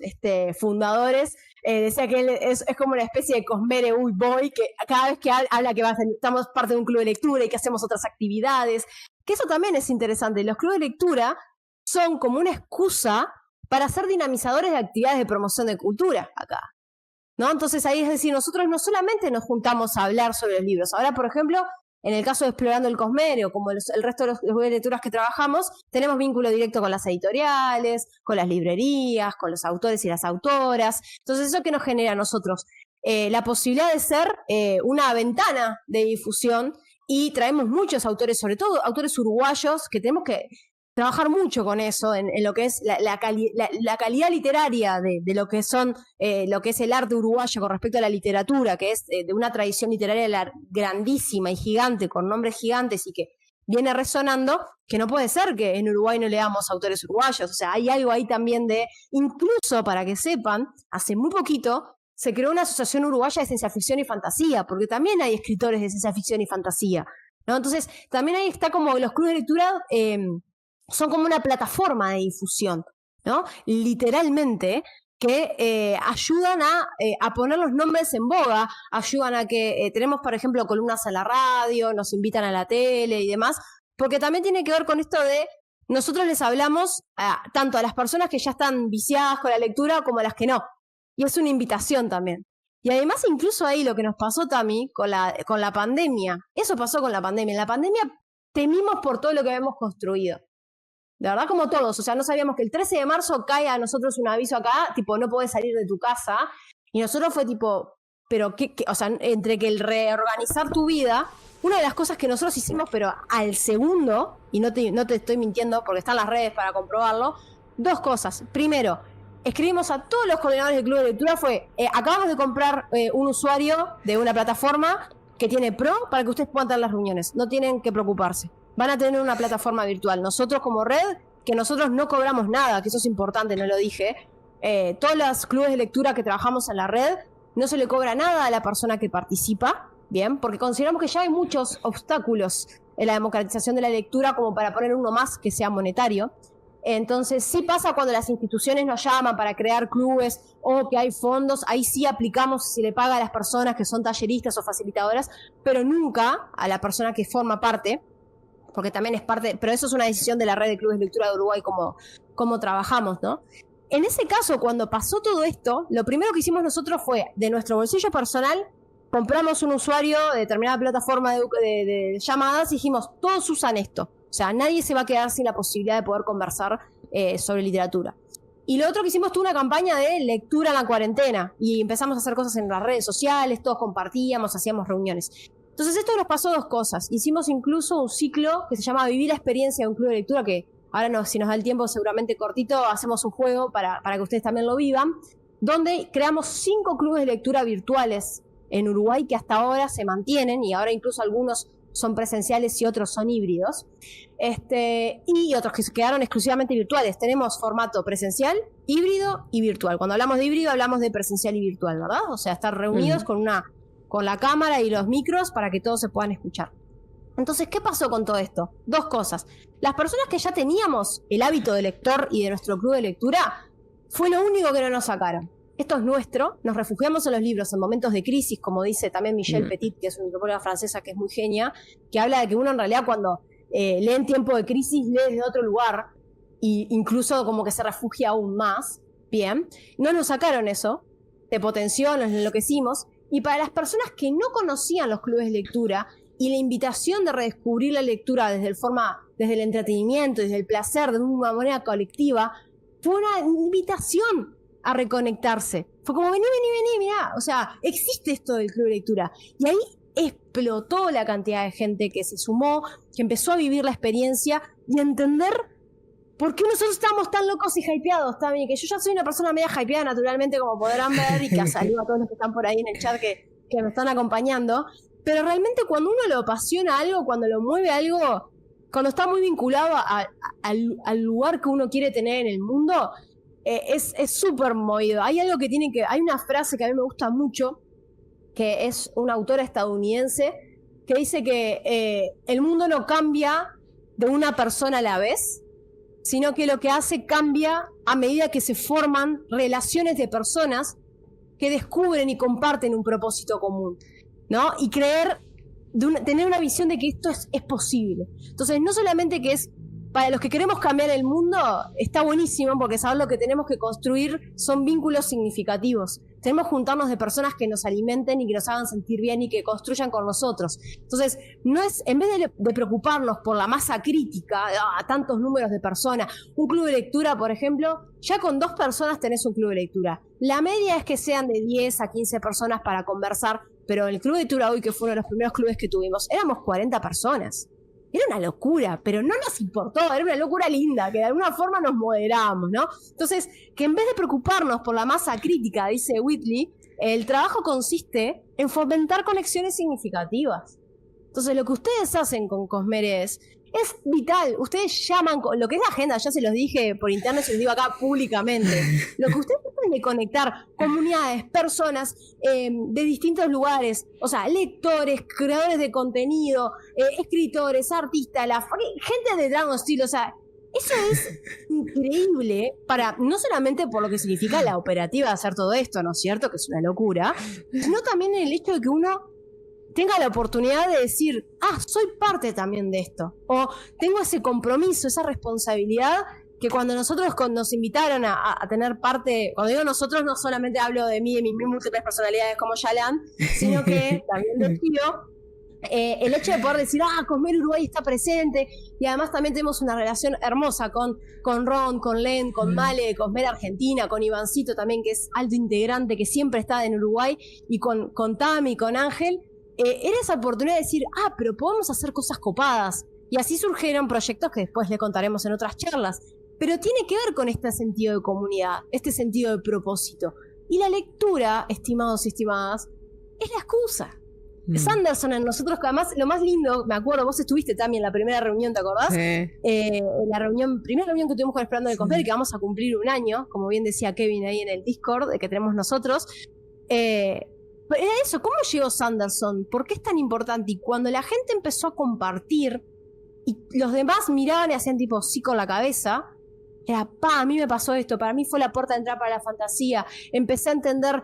fundadores, decía que él es como una especie de Cosmere Boy, que cada vez que habla que estamos parte de un club de lectura y que hacemos otras actividades, que eso también es interesante. Los clubes de lectura son como una excusa para ser dinamizadores de actividades de promoción de cultura acá, ¿no? Entonces ahí es decir, nosotros no solamente nos juntamos a hablar sobre los libros, ahora, por ejemplo, en el caso de Explorando el Cosmere, o como el resto de los de lecturas que trabajamos, tenemos vínculo directo con las editoriales, con las librerías, con los autores y las autoras. Entonces, ¿eso que nos genera a nosotros? La posibilidad de ser una ventana de difusión, y traemos muchos autores, sobre todo autores uruguayos, que tenemos que trabajar mucho con eso, en lo que es la calidad literaria de lo que son lo que es el arte uruguayo con respecto a la literatura, que es de una tradición literaria grandísima y gigante, con nombres gigantes, y que viene resonando, que no puede ser que en Uruguay no leamos autores uruguayos. O sea, hay algo ahí también incluso para que sepan, hace muy poquito se creó una asociación uruguaya de ciencia ficción y fantasía, porque también hay escritores de ciencia ficción y fantasía, ¿no? Entonces, también ahí está como los clubes de lectura son como una plataforma de difusión, ¿no? Literalmente, que ayudan a poner los nombres en boga, ayudan a que tenemos, por ejemplo, columnas en la radio, nos invitan a la tele y demás, porque también tiene que ver con esto de nosotros les hablamos tanto a las personas que ya están viciadas con la lectura como a las que no, y es una invitación también. Y además, incluso ahí lo que nos pasó, Tami, con la pandemia, eso pasó con la pandemia. En la pandemia temimos por todo lo que habíamos construido. De verdad, como todos, o sea, no sabíamos que el 13 de marzo cae a nosotros un aviso acá, tipo, no podés salir de tu casa, y nosotros fue tipo, pero ¿qué? O sea, entre que el reorganizar tu vida, una de las cosas que nosotros hicimos, pero al segundo, y no te estoy mintiendo porque están las redes para comprobarlo, 2 cosas. Primero, escribimos a todos los coordinadores del club de lectura, acabamos de comprar un usuario de una plataforma que tiene Pro para que ustedes puedan tener las reuniones, no tienen que preocuparse. Van a tener una plataforma virtual. Nosotros como red, que nosotros no cobramos nada, que eso es importante, no lo dije. Todos los clubes de lectura que trabajamos en la red, no se le cobra nada a la persona que participa, ¿bien? Porque consideramos que ya hay muchos obstáculos en la democratización de la lectura como para poner uno más que sea monetario. Entonces, sí pasa cuando las instituciones nos llaman para crear clubes o que hay fondos, ahí sí aplicamos, se le paga a las personas que son talleristas o facilitadoras, pero nunca a la persona que forma parte, porque también es parte, pero eso es una decisión de la red de clubes de lectura de Uruguay, como trabajamos, ¿no? En ese caso, cuando pasó todo esto, lo primero que hicimos nosotros fue, de nuestro bolsillo personal, compramos un usuario de determinada plataforma de llamadas y dijimos, todos usan esto. O sea, nadie se va a quedar sin la posibilidad de poder conversar sobre literatura. Y lo otro que hicimos fue una campaña de lectura en la cuarentena, y empezamos a hacer cosas en las redes sociales, todos compartíamos, hacíamos reuniones. Entonces esto nos pasó 2 cosas. Hicimos incluso un ciclo que se llama Vivir la experiencia de un club de lectura, que ahora si nos da el tiempo seguramente cortito, hacemos un juego para que ustedes también lo vivan, donde creamos 5 clubes de lectura virtuales en Uruguay que hasta ahora se mantienen, y ahora incluso algunos son presenciales y otros son híbridos, y otros que se quedaron exclusivamente virtuales. Tenemos formato presencial, híbrido y virtual. Cuando hablamos de híbrido hablamos de presencial y virtual, ¿verdad? O sea, estar reunidos con la cámara y los micros para que todos se puedan escuchar. Entonces, ¿qué pasó con todo esto? 2 cosas. Las personas que ya teníamos el hábito de lector y de nuestro club de lectura, fue lo único que no nos sacaron. Esto es nuestro, nos refugiamos en los libros en momentos de crisis, como dice también Michelle Petit, que es una antropóloga francesa que es muy genia, que habla de que uno en realidad cuando lee en tiempo de crisis lee desde otro lugar, e incluso como que se refugia aún más. Bien, no nos sacaron eso, te potenció, nos enloquecimos. Y para las personas que no conocían los clubes de lectura y la invitación de redescubrir la lectura desde el entretenimiento, desde el placer, de una manera colectiva, fue una invitación a reconectarse. Fue como, vení, mirá. O sea, existe esto del club de lectura. Y ahí explotó la cantidad de gente que se sumó, que empezó a vivir la experiencia y a entender ¿por qué nosotros estamos tan locos y hypeados también? Que yo ya soy una persona media hypeada naturalmente, como podrán ver, y que saludo a todos los que están por ahí en el chat que me están acompañando. Pero realmente cuando uno lo apasiona algo, cuando lo mueve algo, cuando está muy vinculado al lugar que uno quiere tener en el mundo, es súper movido. Hay una frase que a mí me gusta mucho, que es una autora estadounidense, que dice que el mundo no cambia de una persona a la vez, sino que lo que hace cambia a medida que se forman relaciones de personas que descubren y comparten un propósito común, ¿no? Y tener una visión de que esto es posible. Entonces, no solamente que es para los que queremos cambiar el mundo, está buenísimo, porque saber lo que tenemos que construir son vínculos significativos. Tenemos que juntarnos de personas que nos alimenten y que nos hagan sentir bien y que construyan con nosotros. Entonces, en vez de preocuparnos por la masa crítica, tantos números de personas, un club de lectura, por ejemplo, ya con 2 personas tenés un club de lectura. La media es que sean de 10 a 15 personas para conversar, pero el club de lectura hoy, que fue uno de los primeros clubes que tuvimos, éramos 40 personas. Era una locura, pero no nos importó, era una locura linda, que de alguna forma nos moderábamos, ¿no? Entonces, que en vez de preocuparnos por la masa crítica, dice Whitley, el trabajo consiste en fomentar conexiones significativas. Entonces, lo que ustedes hacen con Cosmere es vital. Ustedes llaman, lo que es la agenda, ya se los dije por internet, se los digo acá públicamente. Lo que ustedes hacen de conectar comunidades, personas de distintos lugares, o sea, lectores, creadores de contenido, escritores, artistas, gente de Dragonsteel, o sea, eso es increíble no solamente por lo que significa la operativa de hacer todo esto, ¿no es cierto? Que es una locura, sino también el hecho de que uno tenga la oportunidad de decir, soy parte también de esto, o tengo ese compromiso, esa responsabilidad, que cuando nosotros nos invitaron a tener parte, cuando digo nosotros no solamente hablo de mí y mis múltiples personalidades como Yalan, sino que también de Tío, el hecho de poder decir, Cosmere Uruguay está presente, y además también tenemos una relación hermosa con Ron, con Len, con Male, Cosmere Argentina, con Ivancito también, que es alto integrante, que siempre está en Uruguay, y con Tami, con Ángel, era esa oportunidad de decir, pero podemos hacer cosas copadas. Y así surgieron proyectos que después le contaremos en otras charlas. Pero tiene que ver con este sentido de comunidad, este sentido de propósito. Y la lectura, estimados y estimadas, es la excusa. Sanderson en nosotros, que además lo más lindo, me acuerdo, vos estuviste también en la primera reunión, ¿te acordás? Sí. Primera reunión que tuvimos con Esperando de Cosmere, que vamos a cumplir 1 año, como bien decía Kevin ahí en el Discord que tenemos nosotros. Era eso, ¿cómo llegó Sanderson? ¿Por qué es tan importante? Y cuando la gente empezó a compartir y los demás miraban y hacían tipo sí con la cabeza, era, a mí me pasó esto, para mí fue la puerta de entrada para la fantasía, empecé a entender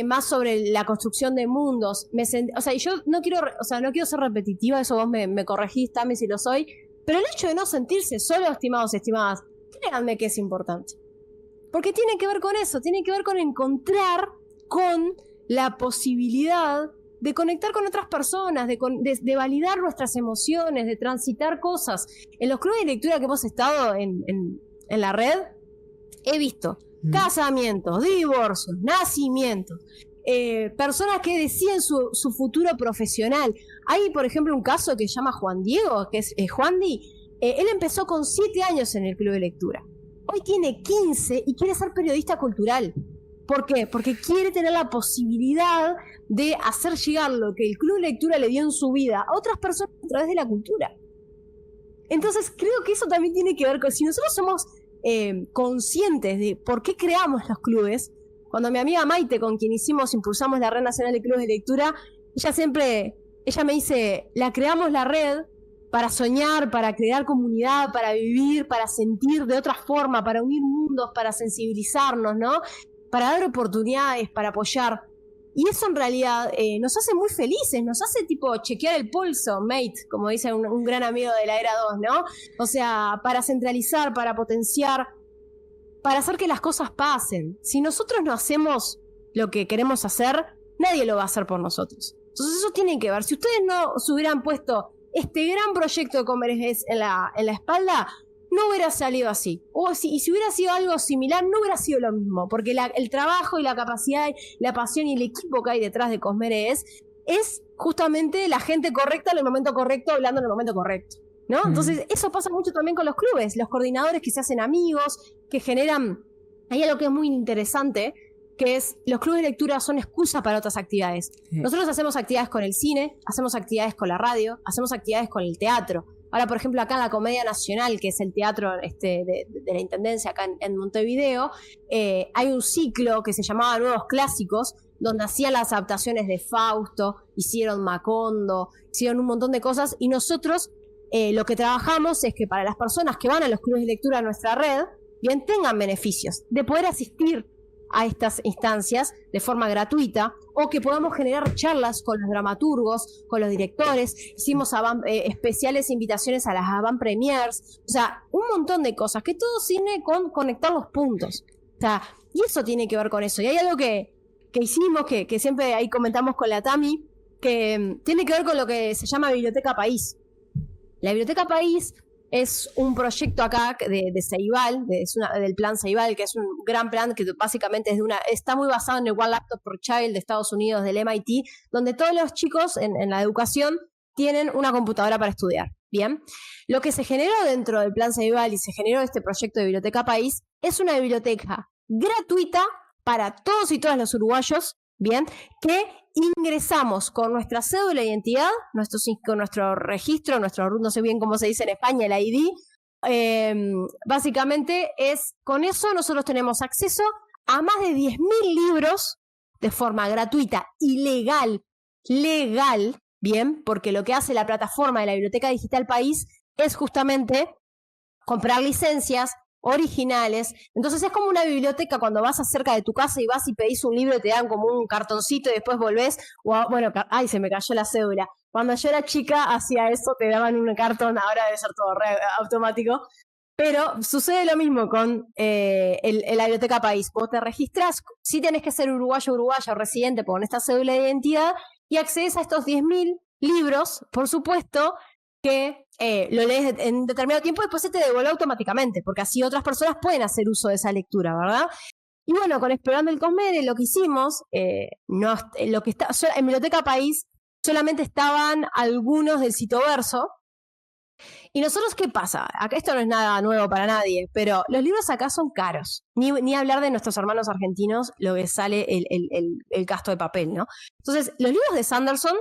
más sobre la construcción de mundos, y yo no quiero ser repetitiva, eso vos me corregís, Tami, si lo soy, pero el hecho de no sentirse solo, estimados y estimadas, créanme que es importante. Porque tiene que ver con eso, tiene que ver con encontrar con la posibilidad de conectar con otras personas, de validar nuestras emociones, de transitar cosas. En los clubes de lectura que hemos estado en la red, he visto casamientos, divorcios, nacimientos, personas que deciden su futuro profesional. Hay, por ejemplo, un caso que se llama Juan Diego, que es Juandi. Él empezó con 7 años en el club de lectura. Hoy tiene 15 y quiere ser periodista cultural. ¿Por qué? Porque quiere tener la posibilidad de hacer llegar lo que el club de lectura le dio en su vida a otras personas a través de la cultura. Entonces creo que eso también tiene que ver con, si nosotros somos conscientes de por qué creamos los clubes, cuando mi amiga Maite, con quien impulsamos la Red Nacional de Clubes de Lectura, ella me dice, creamos la red para soñar, para crear comunidad, para vivir, para sentir de otra forma, para unir mundos, para sensibilizarnos, ¿no? Para dar oportunidades, para apoyar. Y eso en realidad nos hace muy felices, nos hace tipo chequear el pulso, mate, como dice un gran amigo de la Era 2, ¿no? O sea, para centralizar, para potenciar, para hacer que las cosas pasen. Si nosotros no hacemos lo que queremos hacer, nadie lo va a hacer por nosotros. Entonces eso tiene que ver. Si ustedes no se hubieran puesto este gran proyecto de Convergence en la espalda, no hubiera salido así. Y si hubiera sido algo similar, no hubiera sido lo mismo. Porque el trabajo y la capacidad, la pasión y el equipo que hay detrás de Cosmere es justamente la gente correcta en el momento correcto, hablando en el momento correcto. ¿no? Entonces, eso pasa mucho también con los clubes, los coordinadores que se hacen amigos, que generan... Hay algo que es muy interesante, que es los clubes de lectura son excusa para otras actividades. Sí. Nosotros hacemos actividades con el cine, hacemos actividades con la radio, hacemos actividades con el teatro. Ahora, por ejemplo, acá en la Comedia Nacional, que es el teatro de la Intendencia acá en Montevideo, hay un ciclo que se llamaba Nuevos Clásicos, donde hacían las adaptaciones de Fausto, hicieron Macondo, hicieron un montón de cosas, y nosotros lo que trabajamos es que para las personas que van a los clubes de lectura de nuestra red, bien tengan beneficios de poder asistir a estas instancias de forma gratuita, o que podamos generar charlas con los dramaturgos, con los directores. Hicimos especiales invitaciones a las avant premiers, o sea, un montón de cosas, que todo tiene con conectar los puntos. O sea, y eso tiene que ver con eso. Y hay algo que hicimos, que siempre ahí comentamos con la Tami, que tiene que ver con lo que se llama Biblioteca País. La Biblioteca País es un proyecto acá de Ceibal, del plan Ceibal, que es un gran plan que básicamente está muy basado en el One Laptop per Child de Estados Unidos, del MIT, donde todos los chicos en la educación tienen una computadora para estudiar. Bien, lo que se generó dentro del plan Ceibal y se generó este proyecto de Biblioteca País es una biblioteca gratuita para todos y todas los uruguayos, bien, que ingresamos con nuestra cédula de identidad, con nuestro registro, no sé bien cómo se dice en España, el ID. Básicamente con eso nosotros tenemos acceso a más de 10.000 libros de forma gratuita y legal, bien, porque lo que hace la plataforma de la Biblioteca Digital País es justamente comprar licencias originales. Entonces es como una biblioteca cuando vas cerca de tu casa y vas y pedís un libro y te dan como un cartoncito y después volvés, ay, se me cayó la cédula. Cuando yo era chica hacía eso, te daban un cartón, ahora debe ser todo automático, pero sucede lo mismo con la Biblioteca País. Vos te registrás, sí tenés que ser uruguayo residente con esta cédula de identidad y accedes a estos 10.000 libros, por supuesto, que lo lees en determinado tiempo y después se te devuelve automáticamente, porque así otras personas pueden hacer uso de esa lectura, ¿verdad? Y bueno, con Explorando el Cosmere lo que hicimos, en Biblioteca País solamente estaban algunos del Citoverso. ¿Y nosotros qué pasa? Acá esto no es nada nuevo para nadie, pero los libros acá son caros. Ni hablar de nuestros hermanos argentinos, lo que sale el casto de papel, ¿no? Entonces, los libros de Sanderson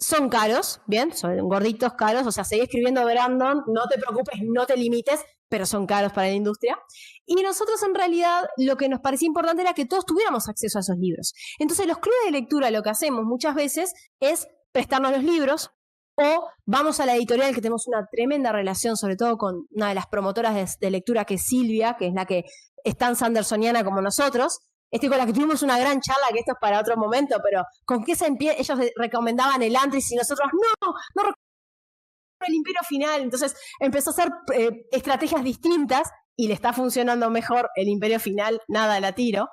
son caros, bien, son gorditos caros, o sea, seguí escribiendo Brandon, no te preocupes, no te limites, pero son caros para la industria. Y nosotros en realidad lo que nos parecía importante era que todos tuviéramos acceso a esos libros. Entonces los clubes de lectura lo que hacemos muchas veces es prestarnos los libros, o vamos a la editorial, que tenemos una tremenda relación, sobre todo con una de las promotoras de lectura, que es Silvia, que es la que es tan sandersoniana como nosotros, con la que tuvimos una gran charla, que esto es para otro momento, pero ¿con qué se empieza? Ellos recomendaban el Antris y nosotros, no el Imperio Final. Entonces empezó a hacer estrategias distintas y le está funcionando mejor el Imperio Final, nada la tiro.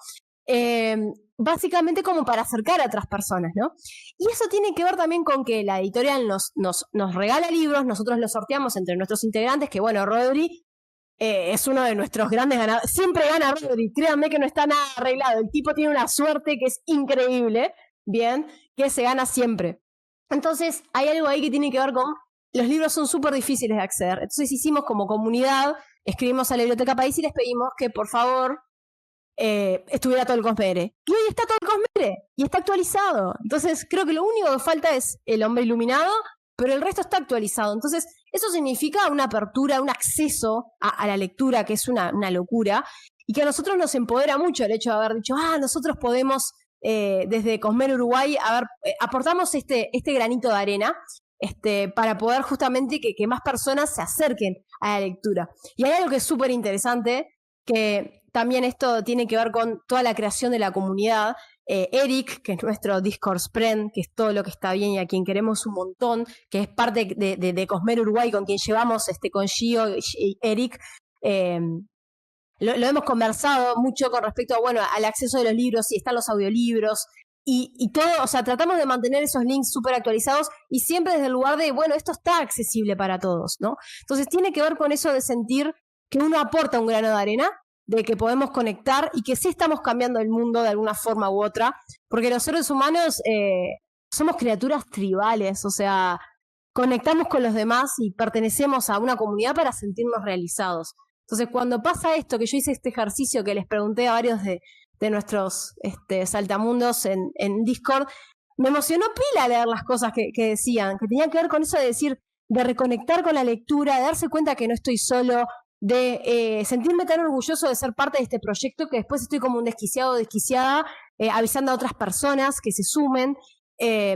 Básicamente como para acercar a otras personas, ¿no? Y eso tiene que ver también con que la editorial nos regala libros, nosotros los sorteamos entre nuestros integrantes, que bueno, Rodri es uno de nuestros grandes ganadores. Siempre gana Rodri, créanme que no está nada arreglado. El tipo tiene una suerte que es increíble, bien, que se gana siempre. Entonces, hay algo ahí que tiene que ver con los libros son súper difíciles de acceder. Entonces hicimos como comunidad, escribimos a la Biblioteca País y les pedimos que por favor estuviera todo el Cosmere. Y hoy está todo el Cosmere y está actualizado. Entonces, creo que lo único que falta es el Hombre Iluminado, pero el resto está actualizado. Entonces, eso significa una apertura, un acceso a la lectura, que es una locura, y que a nosotros nos empodera mucho el hecho de haber dicho, nosotros podemos, desde Cosmere Uruguay, aportamos este granito de arena para poder justamente que más personas se acerquen a la lectura. Y hay algo que es súper interesante, que también esto tiene que ver con toda la creación de la comunidad. Eric, que es nuestro Discourse Friend, que es todo lo que está bien y a quien queremos un montón, que es parte de Cosmere Uruguay, con quien llevamos con Gio y Eric, lo hemos conversado mucho con respecto a, al acceso de los libros, y están los audiolibros, y todo, o sea, tratamos de mantener esos links súper actualizados y siempre desde el lugar de, esto está accesible para todos, ¿no? Entonces tiene que ver con eso de sentir que uno aporta un grano de arena, de que podemos conectar y que sí estamos cambiando el mundo de alguna forma u otra, porque los seres humanos somos criaturas tribales, o sea, conectamos con los demás y pertenecemos a una comunidad para sentirnos realizados. Entonces, cuando pasa esto, que yo hice este ejercicio que les pregunté a varios de nuestros saltamundos en Discord, me emocionó pila leer las cosas que decían, que tenían que ver con eso de decir, de reconectar con la lectura, de darse cuenta que no estoy solo, de sentirme tan orgulloso de ser parte de este proyecto que después estoy como un desquiciado o desquiciada, avisando a otras personas que se sumen.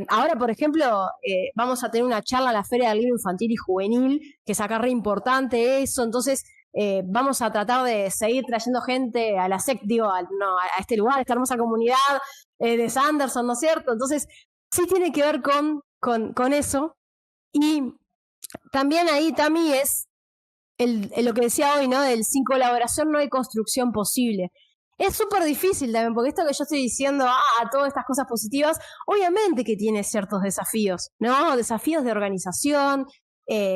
Ahora, por ejemplo, vamos a tener una charla a la Feria del Libro Infantil y Juvenil, que es acá re importante eso, entonces vamos a tratar de seguir trayendo gente a la SEC, a este lugar, a esta hermosa comunidad de Sanderson, ¿no es cierto? Entonces, sí tiene que ver con eso. Y también ahí, Tami, es lo que decía hoy, ¿no? Del sin colaboración no hay construcción posible. Es súper difícil también, porque esto que yo estoy diciendo, todas estas cosas positivas, obviamente que tiene ciertos desafíos, ¿no? Desafíos de organización,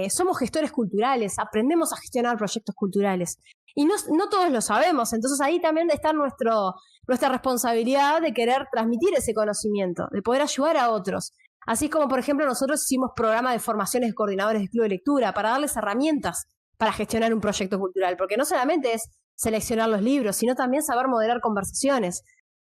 somos gestores culturales, aprendemos a gestionar proyectos culturales. Y no todos lo sabemos, entonces ahí también está nuestra responsabilidad de querer transmitir ese conocimiento, de poder ayudar a otros. Así como, por ejemplo, nosotros hicimos programas de formaciones de coordinadores de club de lectura para darles herramientas para gestionar un proyecto cultural, porque no solamente es seleccionar los libros, sino también saber moderar conversaciones.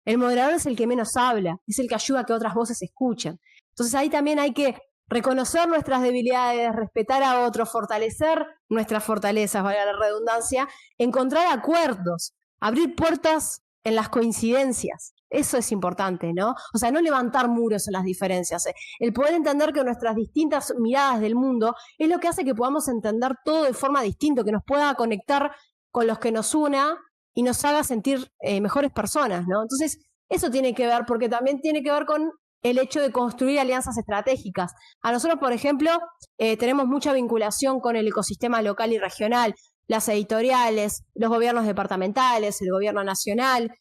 El moderador es el que menos habla, es el que ayuda a que otras voces se escuchen. Entonces ahí también hay que reconocer nuestras debilidades, respetar a otros, fortalecer nuestras fortalezas, valga la redundancia, encontrar acuerdos, abrir puertas en las coincidencias. Eso es importante, ¿no? O sea, no levantar muros en las diferencias. El poder entender que nuestras distintas miradas del mundo es lo que hace que podamos entender todo de forma distinta, que nos pueda conectar con los que nos una y nos haga sentir mejores personas, ¿no? Entonces, eso tiene que ver, porque también tiene que ver con el hecho de construir alianzas estratégicas. A nosotros, por ejemplo, tenemos mucha vinculación con el ecosistema local y regional, las editoriales, los gobiernos departamentales, el gobierno nacional,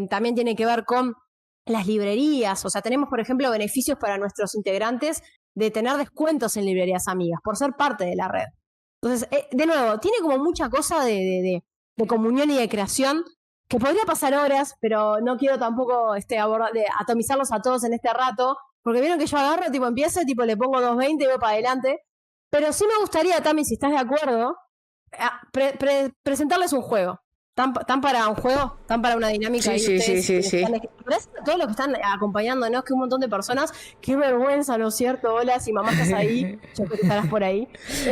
también tiene que ver con las librerías, o sea, tenemos, por ejemplo, beneficios para nuestros integrantes de tener descuentos en librerías amigas, por ser parte de la red. Entonces, de nuevo, tiene como mucha cosa de comunión y de creación, que podría pasar horas, pero no quiero tampoco atomizarlos a todos en este rato, porque vieron que yo agarro, empiezo, le pongo 2.20 y voy para adelante. Pero sí me gustaría, Tami, si estás de acuerdo, presentarles un juego. ¿Están para un juego? ¿Están para una dinámica? Sí. Todos los que están acompañándonos, que un montón de personas, qué vergüenza, ¿no es cierto? Hola, si mamá estás ahí, yo creo que estarás por ahí.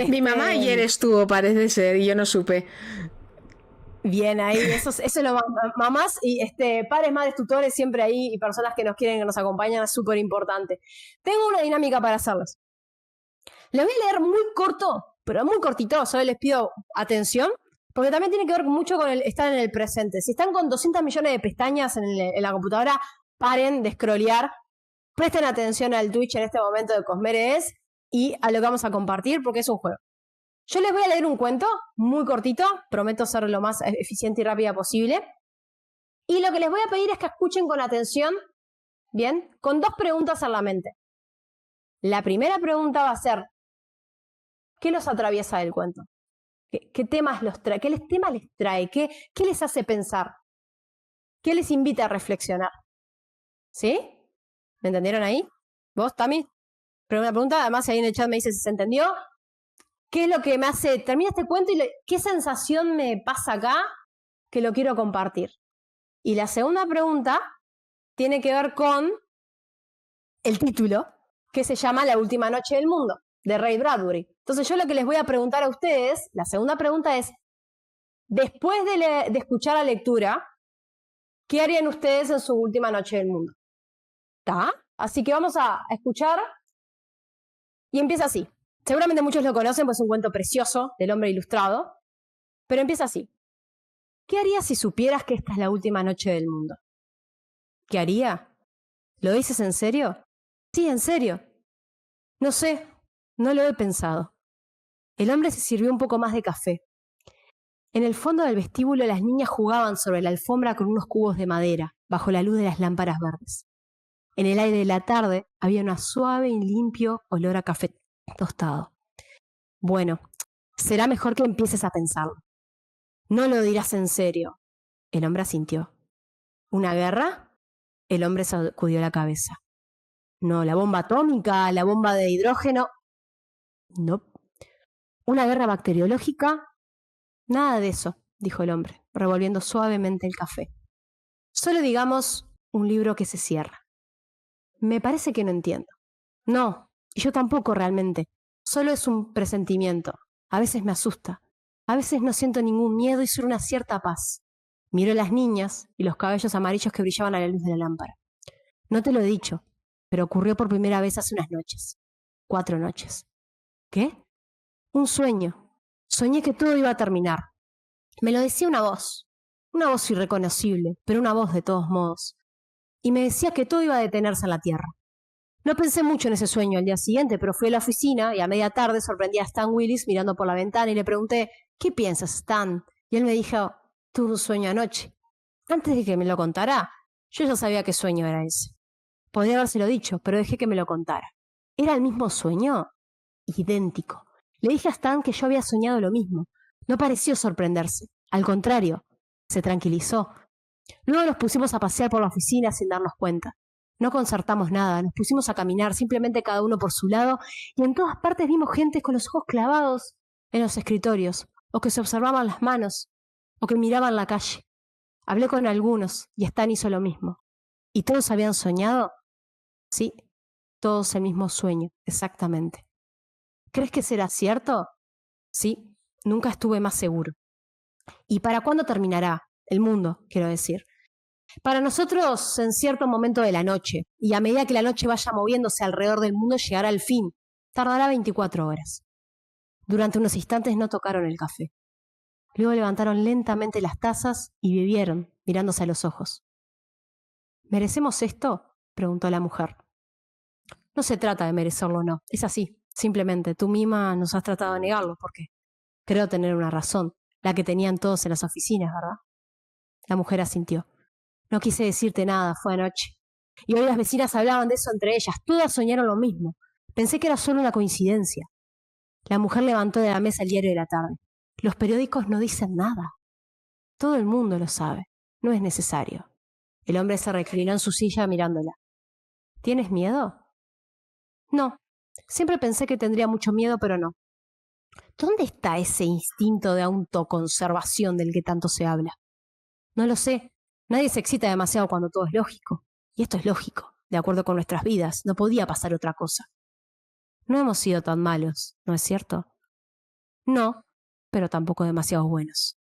Mi mamá ayer estuvo, parece ser, y yo no supe. Bien, ahí, eso es lo más. Mamás y padres, madres, tutores siempre ahí y personas que nos quieren, que nos acompañan, es súper importante. Tengo una dinámica para hacerles. Les voy a leer muy corto, pero muy cortito, solo les pido atención, porque también tiene que ver mucho con estar en el presente. Si están con 200 millones de pestañas en la computadora, paren de scrollear, presten atención al Twitch en este momento de Cosmeres y a lo que vamos a compartir, porque es un juego. Yo les voy a leer un cuento muy cortito, prometo ser lo más eficiente y rápida posible. Y lo que les voy a pedir es que escuchen con atención, bien, con 2 preguntas en la mente. La primera pregunta va a ser, ¿qué los atraviesa del cuento? ¿Qué temas los trae? ¿Qué temas les trae? ¿Qué les hace pensar? ¿Qué les invita a reflexionar? ¿Sí? ¿Me entendieron ahí? ¿Vos, Tami? Primera pregunta, además si ahí en el chat me dice si se entendió. ¿Qué es lo que me hace, termina este cuento y qué sensación me pasa acá que lo quiero compartir? Y la segunda pregunta tiene que ver con el título, que se llama La última noche del mundo, de Ray Bradbury. Entonces yo lo que les voy a preguntar a ustedes, la segunda pregunta es, después de escuchar la lectura, ¿qué harían ustedes en su última noche del mundo? ¿Está? Así que vamos a escuchar y empieza así. Seguramente muchos lo conocen, pues es un cuento precioso del hombre ilustrado, pero empieza así. ¿Qué harías si supieras que esta es la última noche del mundo? ¿Qué haría? ¿Lo dices en serio? Sí, en serio. No sé, no lo he pensado. El hombre se sirvió un poco más de café. En el fondo del vestíbulo las niñas jugaban sobre la alfombra con unos cubos de madera, bajo la luz de las lámparas verdes. En el aire de la tarde había una suave y limpio olor a café tostado. Bueno, será mejor que empieces a pensarlo. No lo dirás en serio. El hombre asintió. ¿Una guerra? El hombre sacudió la cabeza. No, la bomba atómica, la bomba de hidrógeno. No. ¿Una guerra bacteriológica? Nada de eso, dijo el hombre, revolviendo suavemente el café. Solo digamos un libro que se cierra. Me parece que no entiendo. No, y yo tampoco realmente. Solo es un presentimiento. A veces me asusta. A veces no siento ningún miedo y solo una cierta paz. Miro a las niñas y los cabellos amarillos que brillaban a la luz de la lámpara. No te lo he dicho, pero ocurrió por primera vez hace unas noches. 4 noches. ¿Qué? Un sueño. Soñé que todo iba a terminar. Me lo decía una voz irreconocible, pero una voz de todos modos. Y me decía que todo iba a detenerse en la tierra. No pensé mucho en ese sueño al día siguiente, pero fui a la oficina y a media tarde sorprendí a Stan Willis mirando por la ventana y le pregunté, ¿qué piensas, Stan? Y él me dijo, tuve un sueño anoche. Antes de que me lo contara, yo ya sabía qué sueño era ese. Podría habérselo dicho, pero dejé que me lo contara. ¿Era el mismo sueño? Idéntico. Le dije a Stan que yo había soñado lo mismo. No pareció sorprenderse. Al contrario, se tranquilizó. Luego nos pusimos a pasear por la oficina sin darnos cuenta. No concertamos nada, nos pusimos a caminar, simplemente cada uno por su lado, y en todas partes vimos gente con los ojos clavados en los escritorios, o que se observaban las manos, o que miraban la calle. Hablé con algunos, y Stan hizo lo mismo. ¿Y todos habían soñado? Sí, todos el mismo sueño, exactamente. ¿Crees que será cierto? Sí, nunca estuve más seguro. ¿Y para cuándo terminará? El mundo, quiero decir. Para nosotros, en cierto momento de la noche, y a medida que la noche vaya moviéndose alrededor del mundo, llegará el fin. Tardará 24 horas. Durante unos instantes no tocaron el café. Luego levantaron lentamente las tazas y bebieron, mirándose a los ojos. ¿Merecemos esto?, preguntó la mujer. No se trata de merecerlo o no, es así. Simplemente tú misma nos has tratado de negarlo, porque creo tener una razón, la que tenían todos en las oficinas, ¿verdad? La mujer asintió. No quise decirte nada, fue anoche. Y hoy las vecinas hablaban de eso entre ellas, todas soñaron lo mismo. Pensé que era solo una coincidencia. La mujer levantó de la mesa el diario de la tarde. Los periódicos no dicen nada. Todo el mundo lo sabe. No es necesario. El hombre se reclinó en su silla mirándola. ¿Tienes miedo? No. Siempre pensé que tendría mucho miedo, pero no. ¿Dónde está ese instinto de autoconservación del que tanto se habla? No lo sé. Nadie se excita demasiado cuando todo es lógico. Y esto es lógico, de acuerdo con nuestras vidas. No podía pasar otra cosa. No hemos sido tan malos, ¿no es cierto? No, pero tampoco demasiado buenos.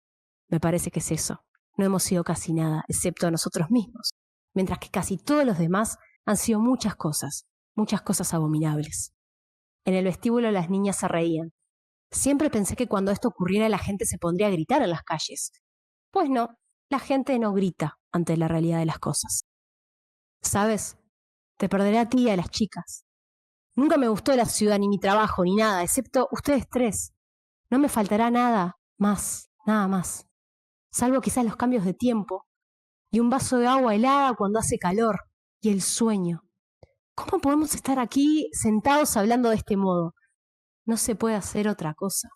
Me parece que es eso. No hemos sido casi nada, excepto nosotros mismos. Mientras que casi todos los demás han sido muchas cosas abominables. En el vestíbulo las niñas se reían. Siempre pensé que cuando esto ocurriera la gente se pondría a gritar en las calles. Pues no, la gente no grita ante la realidad de las cosas. ¿Sabes? Te perderé a ti y a las chicas. Nunca me gustó la ciudad, ni mi trabajo, ni nada, excepto ustedes 3. No me faltará nada más, salvo quizás los cambios de tiempo y un vaso de agua helada cuando hace calor y el sueño. ¿Cómo podemos estar aquí sentados hablando de este modo? No se puede hacer otra cosa.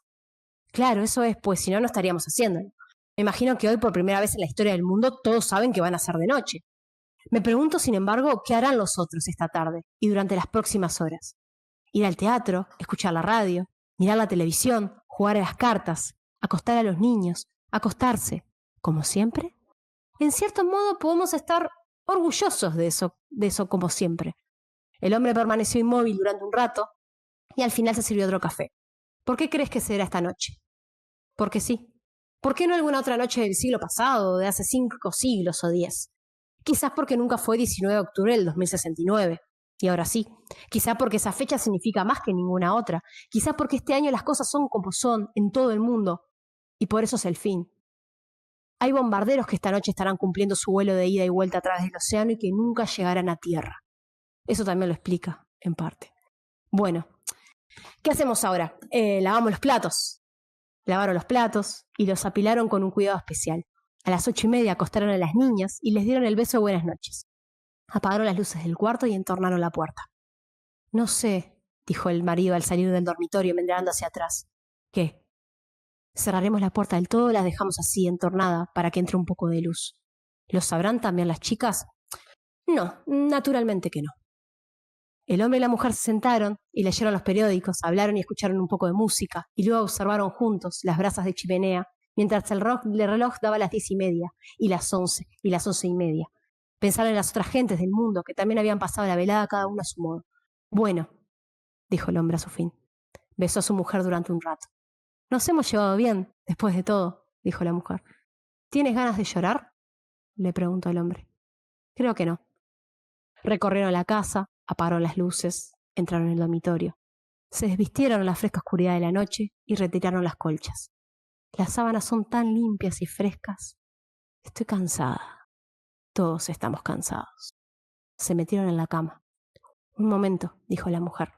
Claro, eso es, pues si no, no estaríamos haciéndolo. Me imagino que hoy, por primera vez en la historia del mundo, todos saben que van a ser de noche. Me pregunto, sin embargo, qué harán los otros esta tarde y durante las próximas horas. Ir al teatro, escuchar la radio, mirar la televisión, jugar a las cartas, acostar a los niños, acostarse, como siempre. En cierto modo podemos estar orgullosos de eso como siempre. El hombre permaneció inmóvil durante un rato y al final se sirvió otro café. ¿Por qué crees que será esta noche? Porque sí. ¿Por qué no alguna otra noche del siglo pasado, de hace 5 siglos o 10? Quizás porque nunca fue 19 de octubre del 2069. Y ahora sí. Quizás porque esa fecha significa más que ninguna otra. Quizás porque este año las cosas son como son en todo el mundo. Y por eso es el fin. Hay bombarderos que esta noche estarán cumpliendo su vuelo de ida y vuelta a través del océano y que nunca llegarán a tierra. Eso también lo explica, en parte. Bueno, ¿qué hacemos ahora? Lavamos los platos. Lavaron los platos y los apilaron con un cuidado especial. A las 8:30 acostaron a las niñas y les dieron el beso de buenas noches. Apagaron las luces del cuarto y entornaron la puerta. No sé, dijo el marido al salir del dormitorio mirando hacia atrás. ¿Qué? Cerraremos la puerta del todo o la dejamos así, entornada, para que entre un poco de luz. ¿Lo sabrán también las chicas? No, naturalmente que no. El hombre y la mujer se sentaron y leyeron los periódicos, hablaron y escucharon un poco de música, y luego observaron juntos las brasas de chimenea, mientras el reloj daba las 10:30, y las 11, y las 11:30. Pensaron en las otras gentes del mundo, que también habían pasado la velada cada uno a su modo. Bueno, dijo el hombre a su fin. Besó a su mujer durante un rato. Nos hemos llevado bien, después de todo, dijo la mujer. ¿Tienes ganas de llorar?, le preguntó el hombre. Creo que no. Recorrieron la casa, apagaron las luces, entraron en el dormitorio. Se desvistieron en la fresca oscuridad de la noche y retiraron las colchas. Las sábanas son tan limpias y frescas. Estoy cansada. Todos estamos cansados. Se metieron en la cama. Un momento, dijo la mujer.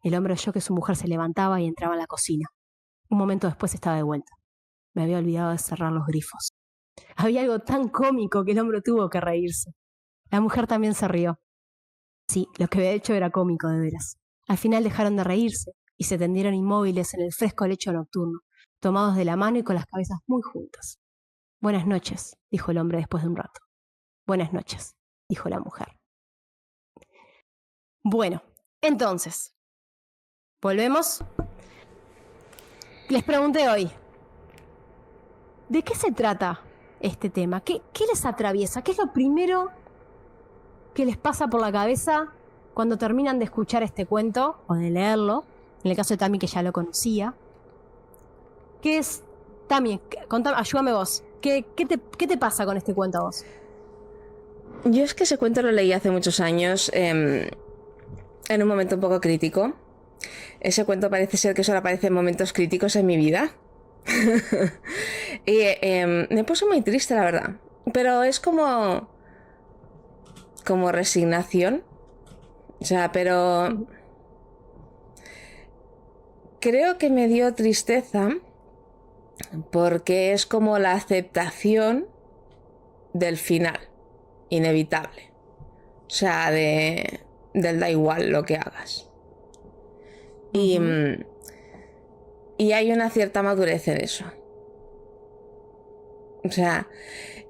El hombre oyó que su mujer se levantaba y entraba a la cocina. Un momento después estaba de vuelta. Me había olvidado de cerrar los grifos. Había algo tan cómico que el hombre tuvo que reírse. La mujer también se rió. Sí, lo que había hecho era cómico de veras. Al final dejaron de reírse y se tendieron inmóviles en el fresco lecho nocturno, tomados de la mano y con las cabezas muy juntas. Buenas noches, dijo el hombre después de un rato. Buenas noches, dijo la mujer. Bueno, entonces, volvemos. Les pregunté hoy, ¿de qué se trata este tema? ¿Qué les atraviesa? ¿Qué es lo primero que les pasa por la cabeza cuando terminan de escuchar este cuento o de leerlo? En el caso de Tami, que ya lo conocía. ¿Qué es? Tami, contame, ayúdame vos. ¿Qué te pasa con este cuento a vos? Yo es que ese cuento lo leí hace muchos años, en un momento un poco crítico. Ese cuento parece ser que solo aparece en momentos críticos en mi vida. Y me puso muy triste, la verdad. Pero es como resignación. O sea, pero creo que me dio tristeza porque es como la aceptación del final inevitable. O sea, del da igual lo que hagas. Y hay una cierta madurez en eso. O sea,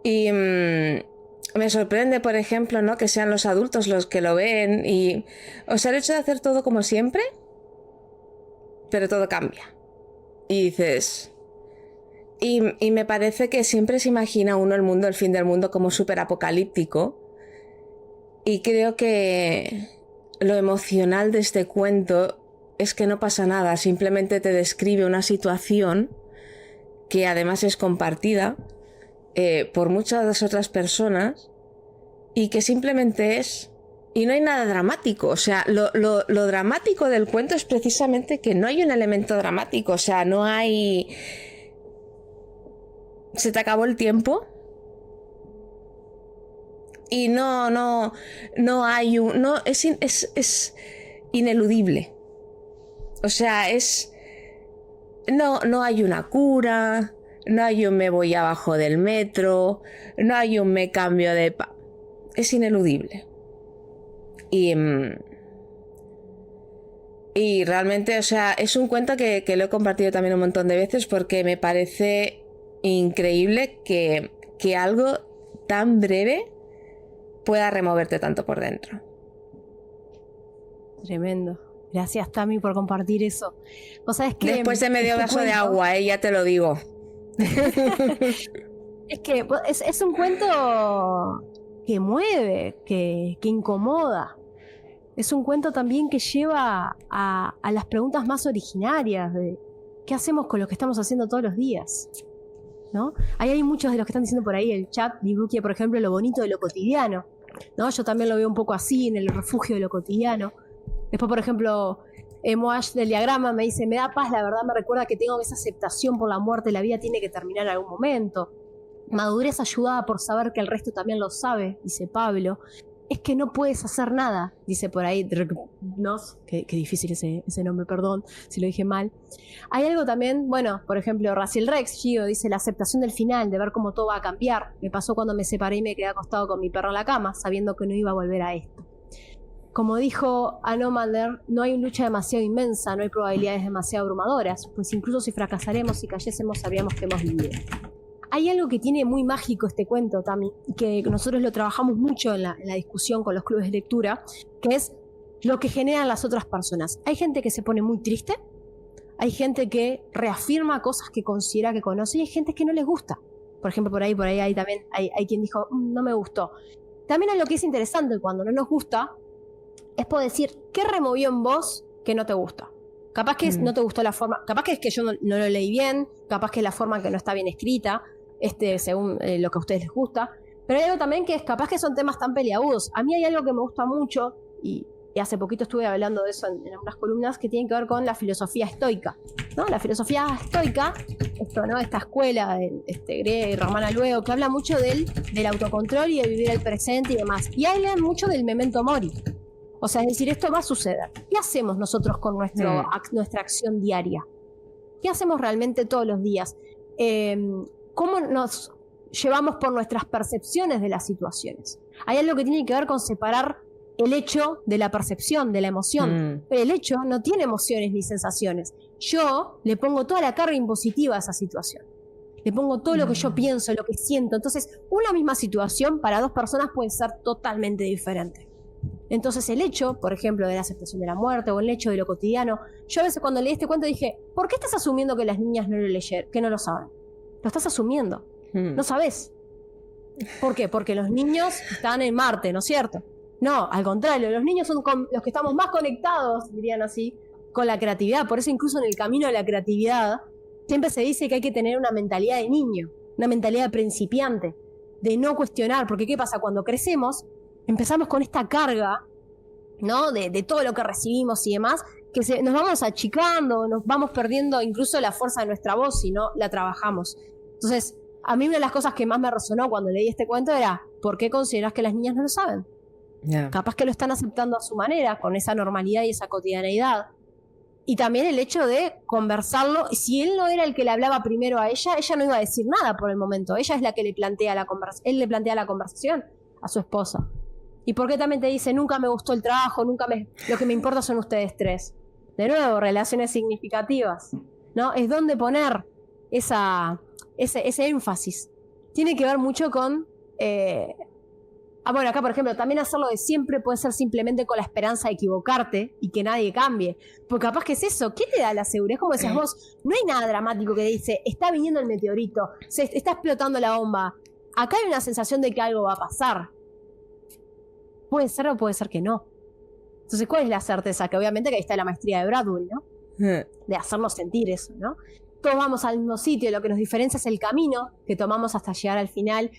y me sorprende, por ejemplo, ¿no?, que sean los adultos los que lo ven y, o sea, el hecho de hacer todo como siempre, pero todo cambia. Y dices... Y me parece que siempre se imagina uno el fin del mundo como súper apocalíptico. Y creo que lo emocional de este cuento es que no pasa nada, simplemente te describe una situación que además es compartida por muchas otras personas y que simplemente es, y no hay nada dramático. O sea, lo dramático del cuento es precisamente que no hay un elemento dramático. O sea, no hay... Se te acabó el tiempo y no hay un... No, es ineludible. O sea, no hay una cura, no hay un me voy abajo del metro, no hay un me cambio de... Es ineludible. Y realmente, o sea, es un cuento que lo he compartido también un montón de veces porque me parece increíble que algo tan breve pueda removerte tanto por dentro. Tremendo. Gracias, Tami, por compartir eso. ¿Vos sabés que después de medio vaso de agua, ya te lo digo. Es que es un cuento que mueve, que incomoda. Es un cuento también que lleva a las preguntas más originarias de ¿qué hacemos con lo que estamos haciendo todos los días? ¿No? Ahí hay muchos de los que están diciendo por ahí el chat, Libuki, por ejemplo, lo bonito de lo cotidiano, ¿no? Yo también lo veo un poco así, en el refugio de lo cotidiano. Después, por ejemplo, Moash del diagrama me dice, me da paz, la verdad me recuerda que tengo esa aceptación por la muerte, la vida tiene que terminar en algún momento. Madurez ayudada por saber que el resto también lo sabe, dice Pablo. Es que no puedes hacer nada, dice por ahí Nos, qué difícil ese nombre, perdón si lo dije mal. Hay algo también, bueno, por ejemplo, Raciel Rex, Gio, dice la aceptación del final, de ver cómo todo va a cambiar. Me pasó cuando me separé y me quedé acostado con mi perro en la cama, sabiendo que no iba a volver a esto. Como dijo Anomalder, no hay una lucha demasiado inmensa, no hay probabilidades demasiado abrumadoras, pues incluso si fracasaremos y cayésemos sabríamos que hemos vivido. Hay algo que tiene muy mágico este cuento, Tami, que nosotros lo trabajamos mucho en la discusión con los clubes de lectura, que es lo que generan las otras personas. Hay gente que se pone muy triste, hay gente que reafirma cosas que considera que conoce y hay gente que no les gusta. Por ejemplo, por ahí hay también hay quien dijo, no me gustó. También es lo que es interesante cuando no nos gusta, es poder decir, ¿qué removió en vos que no te gusta? Capaz que no te gustó la forma, capaz que es que yo no lo leí bien, capaz que es la forma que no está bien escrita, según lo que a ustedes les gusta. Pero hay algo también que es capaz que son temas tan peliagudos. A mí hay algo que me gusta mucho, y hace poquito estuve hablando de eso en unas columnas, que tienen que ver con la filosofía estoica, ¿no? La filosofía estoica, ¿no? Esta escuela de Greg y Romana luego, que habla mucho del autocontrol y de vivir el presente y demás. Y hablan mucho del memento mori. O sea, es decir, esto va a suceder. ¿Qué hacemos nosotros con nuestra acción diaria? ¿Qué hacemos realmente todos los días? ¿Cómo nos llevamos por nuestras percepciones de las situaciones? Hay algo que tiene que ver con separar el hecho de la percepción, de la emoción. El hecho no tiene emociones ni sensaciones. Yo le pongo toda la carga impositiva a esa situación. Le pongo todo lo que yo pienso, lo que siento. Entonces, una misma situación para dos personas puede ser totalmente diferente. Entonces el hecho, por ejemplo, de la aceptación de la muerte o el hecho de lo cotidiano, yo a veces cuando leí este cuento dije, ¿por qué estás asumiendo que las niñas no lo leyeron, que no lo saben? Lo estás asumiendo, no sabes. ¿Por qué? Porque los niños están en Marte, ¿no es cierto? No, al contrario, los niños son los que estamos más conectados, dirían así, con la creatividad. Por eso incluso en el camino de la creatividad siempre se dice que hay que tener una mentalidad de niño, una mentalidad de principiante, de no cuestionar, porque ¿qué pasa? Cuando crecemos empezamos con esta carga, ¿no? De todo lo que recibimos y demás, que nos vamos achicando, nos vamos perdiendo incluso la fuerza de nuestra voz si no la trabajamos. Entonces, a mí una de las cosas que más me resonó cuando leí este cuento era, ¿por qué consideras que las niñas no lo saben? Capaz que lo están aceptando a su manera, con esa normalidad y esa cotidianeidad. Y también el hecho de conversarlo, si él no era el que le hablaba primero a ella no iba a decir nada por el momento, ella es la que él le plantea la conversación a su esposa. ¿Y por qué también te dice, nunca me gustó el trabajo, lo que me importa son ustedes tres? De nuevo, relaciones significativas, ¿no? Es donde poner ese énfasis. Tiene que ver mucho con... bueno, acá por ejemplo, también hacerlo de siempre puede ser simplemente con la esperanza de equivocarte y que nadie cambie. Porque capaz que es eso, ¿qué te da la seguridad? Es como decías vos, no hay nada dramático que dice, está viniendo el meteorito, está explotando la bomba. Acá hay una sensación de que algo va a pasar. Puede ser o puede ser que no. Entonces, ¿cuál es la certeza? Que obviamente que ahí está la maestría de Bradbury, ¿no? De hacernos sentir eso, ¿no? Todos vamos al mismo sitio, lo que nos diferencia es el camino que tomamos hasta llegar al final.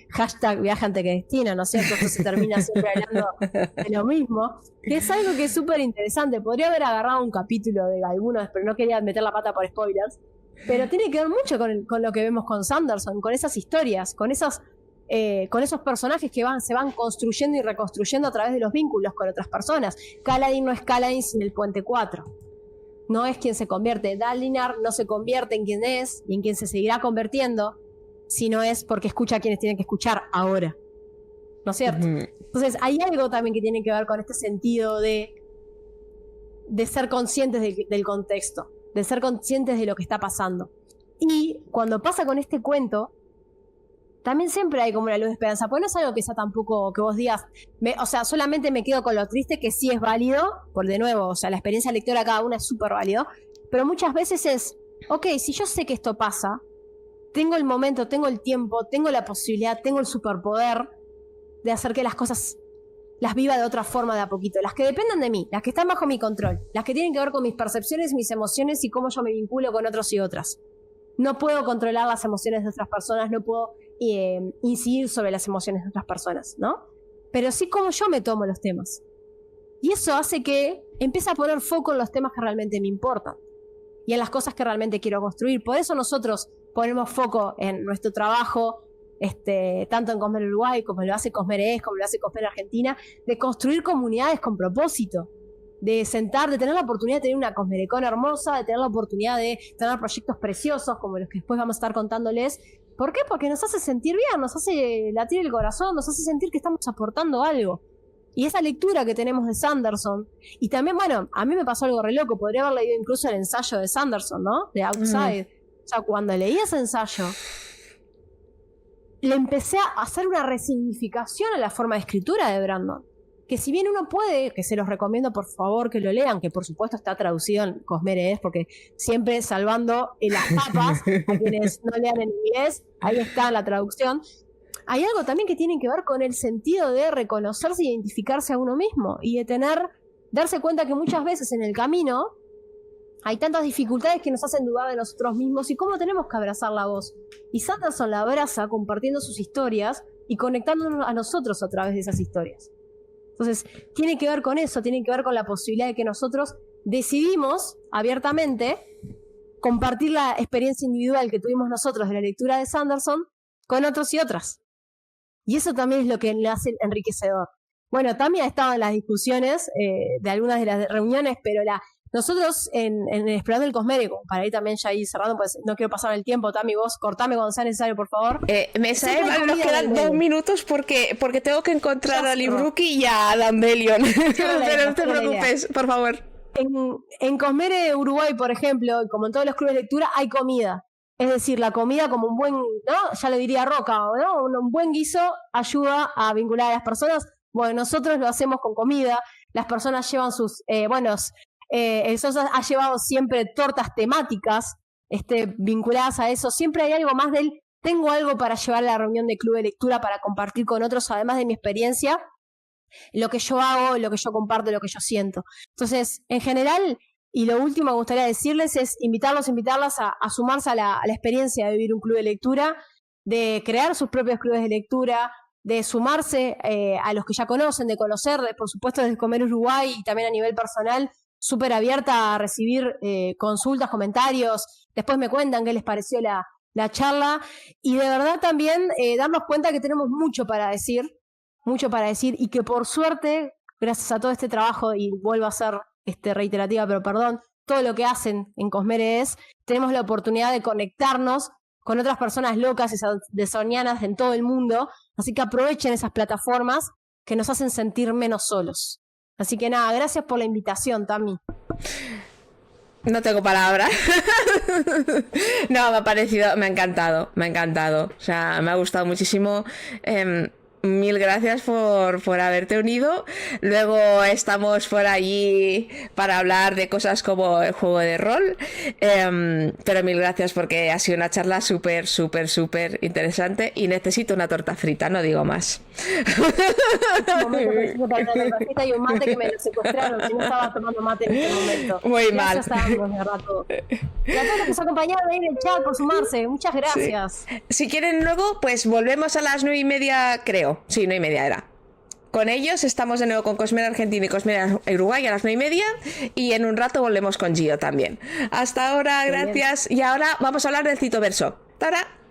#viaje antes que destino, ¿no es cierto? Esto se termina siempre hablando de lo mismo. Que es algo que es súper interesante. Podría haber agarrado un capítulo de algunos, pero no quería meter la pata por spoilers. Pero tiene que ver mucho con lo que vemos con Sanderson, con esas historias, con esos personajes que se van construyendo y reconstruyendo a través de los vínculos con otras personas. Kaladin no es Kaladin sin el Puente 4. No es quien se convierte. Dalinar no se convierte en quien es y en quien se seguirá convirtiendo, sino es porque escucha a quienes tienen que escuchar ahora. ¿No es cierto? Entonces hay algo también que tiene que ver con este sentido de ser conscientes del contexto, de ser conscientes de lo que está pasando. Y cuando pasa con este cuento, también siempre hay como una luz de esperanza, porque no es algo que sea tampoco que vos digas, solamente me quedo con lo triste, que sí es válido, por de nuevo, o sea, la experiencia lectora de cada una es súper válido, pero muchas veces es, ok, si yo sé que esto pasa, tengo el momento, tengo el tiempo, tengo la posibilidad, tengo el superpoder de hacer que las cosas las viva de otra forma de a poquito, las que dependen de mí, las que están bajo mi control, las que tienen que ver con mis percepciones, mis emociones y cómo yo me vinculo con otros y otras. No puedo controlar las emociones de otras personas, no puedo incidir sobre las emociones de otras personas, ¿no? Pero sí como yo me tomo los temas. Y eso hace que empiece a poner foco en los temas que realmente me importan y en las cosas que realmente quiero construir. Por eso nosotros ponemos foco en nuestro trabajo, tanto en Cosmere Uruguay, como lo hace Cosmere como lo hace Cosmere Argentina, de construir comunidades con propósito, de tener la oportunidad de tener una Cosmerecon hermosa, de tener la oportunidad de tener proyectos preciosos como los que después vamos a estar contándoles. ¿Por qué? Porque nos hace sentir bien, nos hace latir el corazón, nos hace sentir que estamos aportando algo. Y esa lectura que tenemos de Sanderson, y también, bueno, a mí me pasó algo re loco, podría haber leído incluso el ensayo de Sanderson, ¿no? De Outside. O sea, cuando leí ese ensayo, le empecé a hacer una resignificación a la forma de escritura de Brandon. que si bien uno puede, que se los recomiendo por favor que lo lean, que por supuesto está traducido en Cosmere, porque siempre salvando las papas a quienes no lean en inglés, ahí está la traducción. Hay algo también que tiene que ver con el sentido de reconocerse e identificarse a uno mismo y de darse cuenta que muchas veces en el camino hay tantas dificultades que nos hacen dudar de nosotros mismos y cómo tenemos que abrazar la voz. Y Sanderson la abraza compartiendo sus historias y conectándonos a nosotros a través de esas historias. Entonces, tiene que ver con eso, tiene que ver con la posibilidad de que nosotros decidimos abiertamente compartir la experiencia individual que tuvimos nosotros de la lectura de Sanderson con otros y otras. Y eso también es lo que le hace enriquecedor. Bueno, también ha estado en las discusiones de algunas de las reuniones, pero nosotros en el Explorando el Cosmere, para ir también ya ahí cerrando, pues no quiero pasar el tiempo, Tami, vos cortame cuando sea necesario, por favor. Nos quedan 2 minutos porque tengo que encontrar a Libruki y a Dambelion. Pero no te preocupes, por favor. En Cosmere Uruguay, por ejemplo, como en todos los clubes de lectura, hay comida. Es decir, la comida como un buen, ¿no? Ya lo diría Roca, ¿no? Un buen guiso ayuda a vincular a las personas. Bueno, nosotros lo hacemos con comida. Las personas llevan sus, el Sosa ha llevado siempre tortas temáticas vinculadas a eso. Siempre hay algo más del tengo algo para llevar a la reunión de club de lectura para compartir con otros, además de mi experiencia, lo que yo hago, lo que yo comparto, lo que yo siento. Entonces, en general, y lo último que me gustaría decirles es invitarlas a sumarse a la experiencia de vivir un club de lectura, de crear sus propios clubes de lectura, de sumarse a los que ya conocen, de conocer, por supuesto, desde Cosmere Uruguay y también a nivel personal, súper abierta a recibir consultas, comentarios. Después me cuentan qué les pareció la charla. Y de verdad también darnos cuenta que tenemos mucho para decir y que por suerte, gracias a todo este trabajo, y vuelvo a ser reiterativa, pero perdón, todo lo que hacen en Cosmere tenemos la oportunidad de conectarnos con otras personas locas y desonianas en todo el mundo, así que aprovechen esas plataformas que nos hacen sentir menos solos. Así que nada, gracias por la invitación, Tami. No tengo palabras. No, me ha encantado. O sea, me ha gustado muchísimo. Mil gracias por haberte unido. Luego estamos por allí para hablar de cosas como el juego de rol. Pero mil gracias porque ha sido una charla súper interesante y necesito una torta frita, no digo más. Un momento, necesito para una torta frita y un mate que me lo secuestraron, si no estaba tomando mate en este momento. Muy gracias mal. A ambos, de verdad, todo. Y a todos los que nos acompañaron ahí en el chat por sumarse, muchas gracias. Sí. Si quieren luego, pues volvemos a las 9:30, creo. Sí, 9:30 era. Con ellos estamos de nuevo con Cosmere Argentina y Cosmere Uruguay a las 9:30 y en un rato volvemos con Gio también. Hasta ahora, gracias. Y ahora vamos a hablar del Citoverso. Hasta ahora.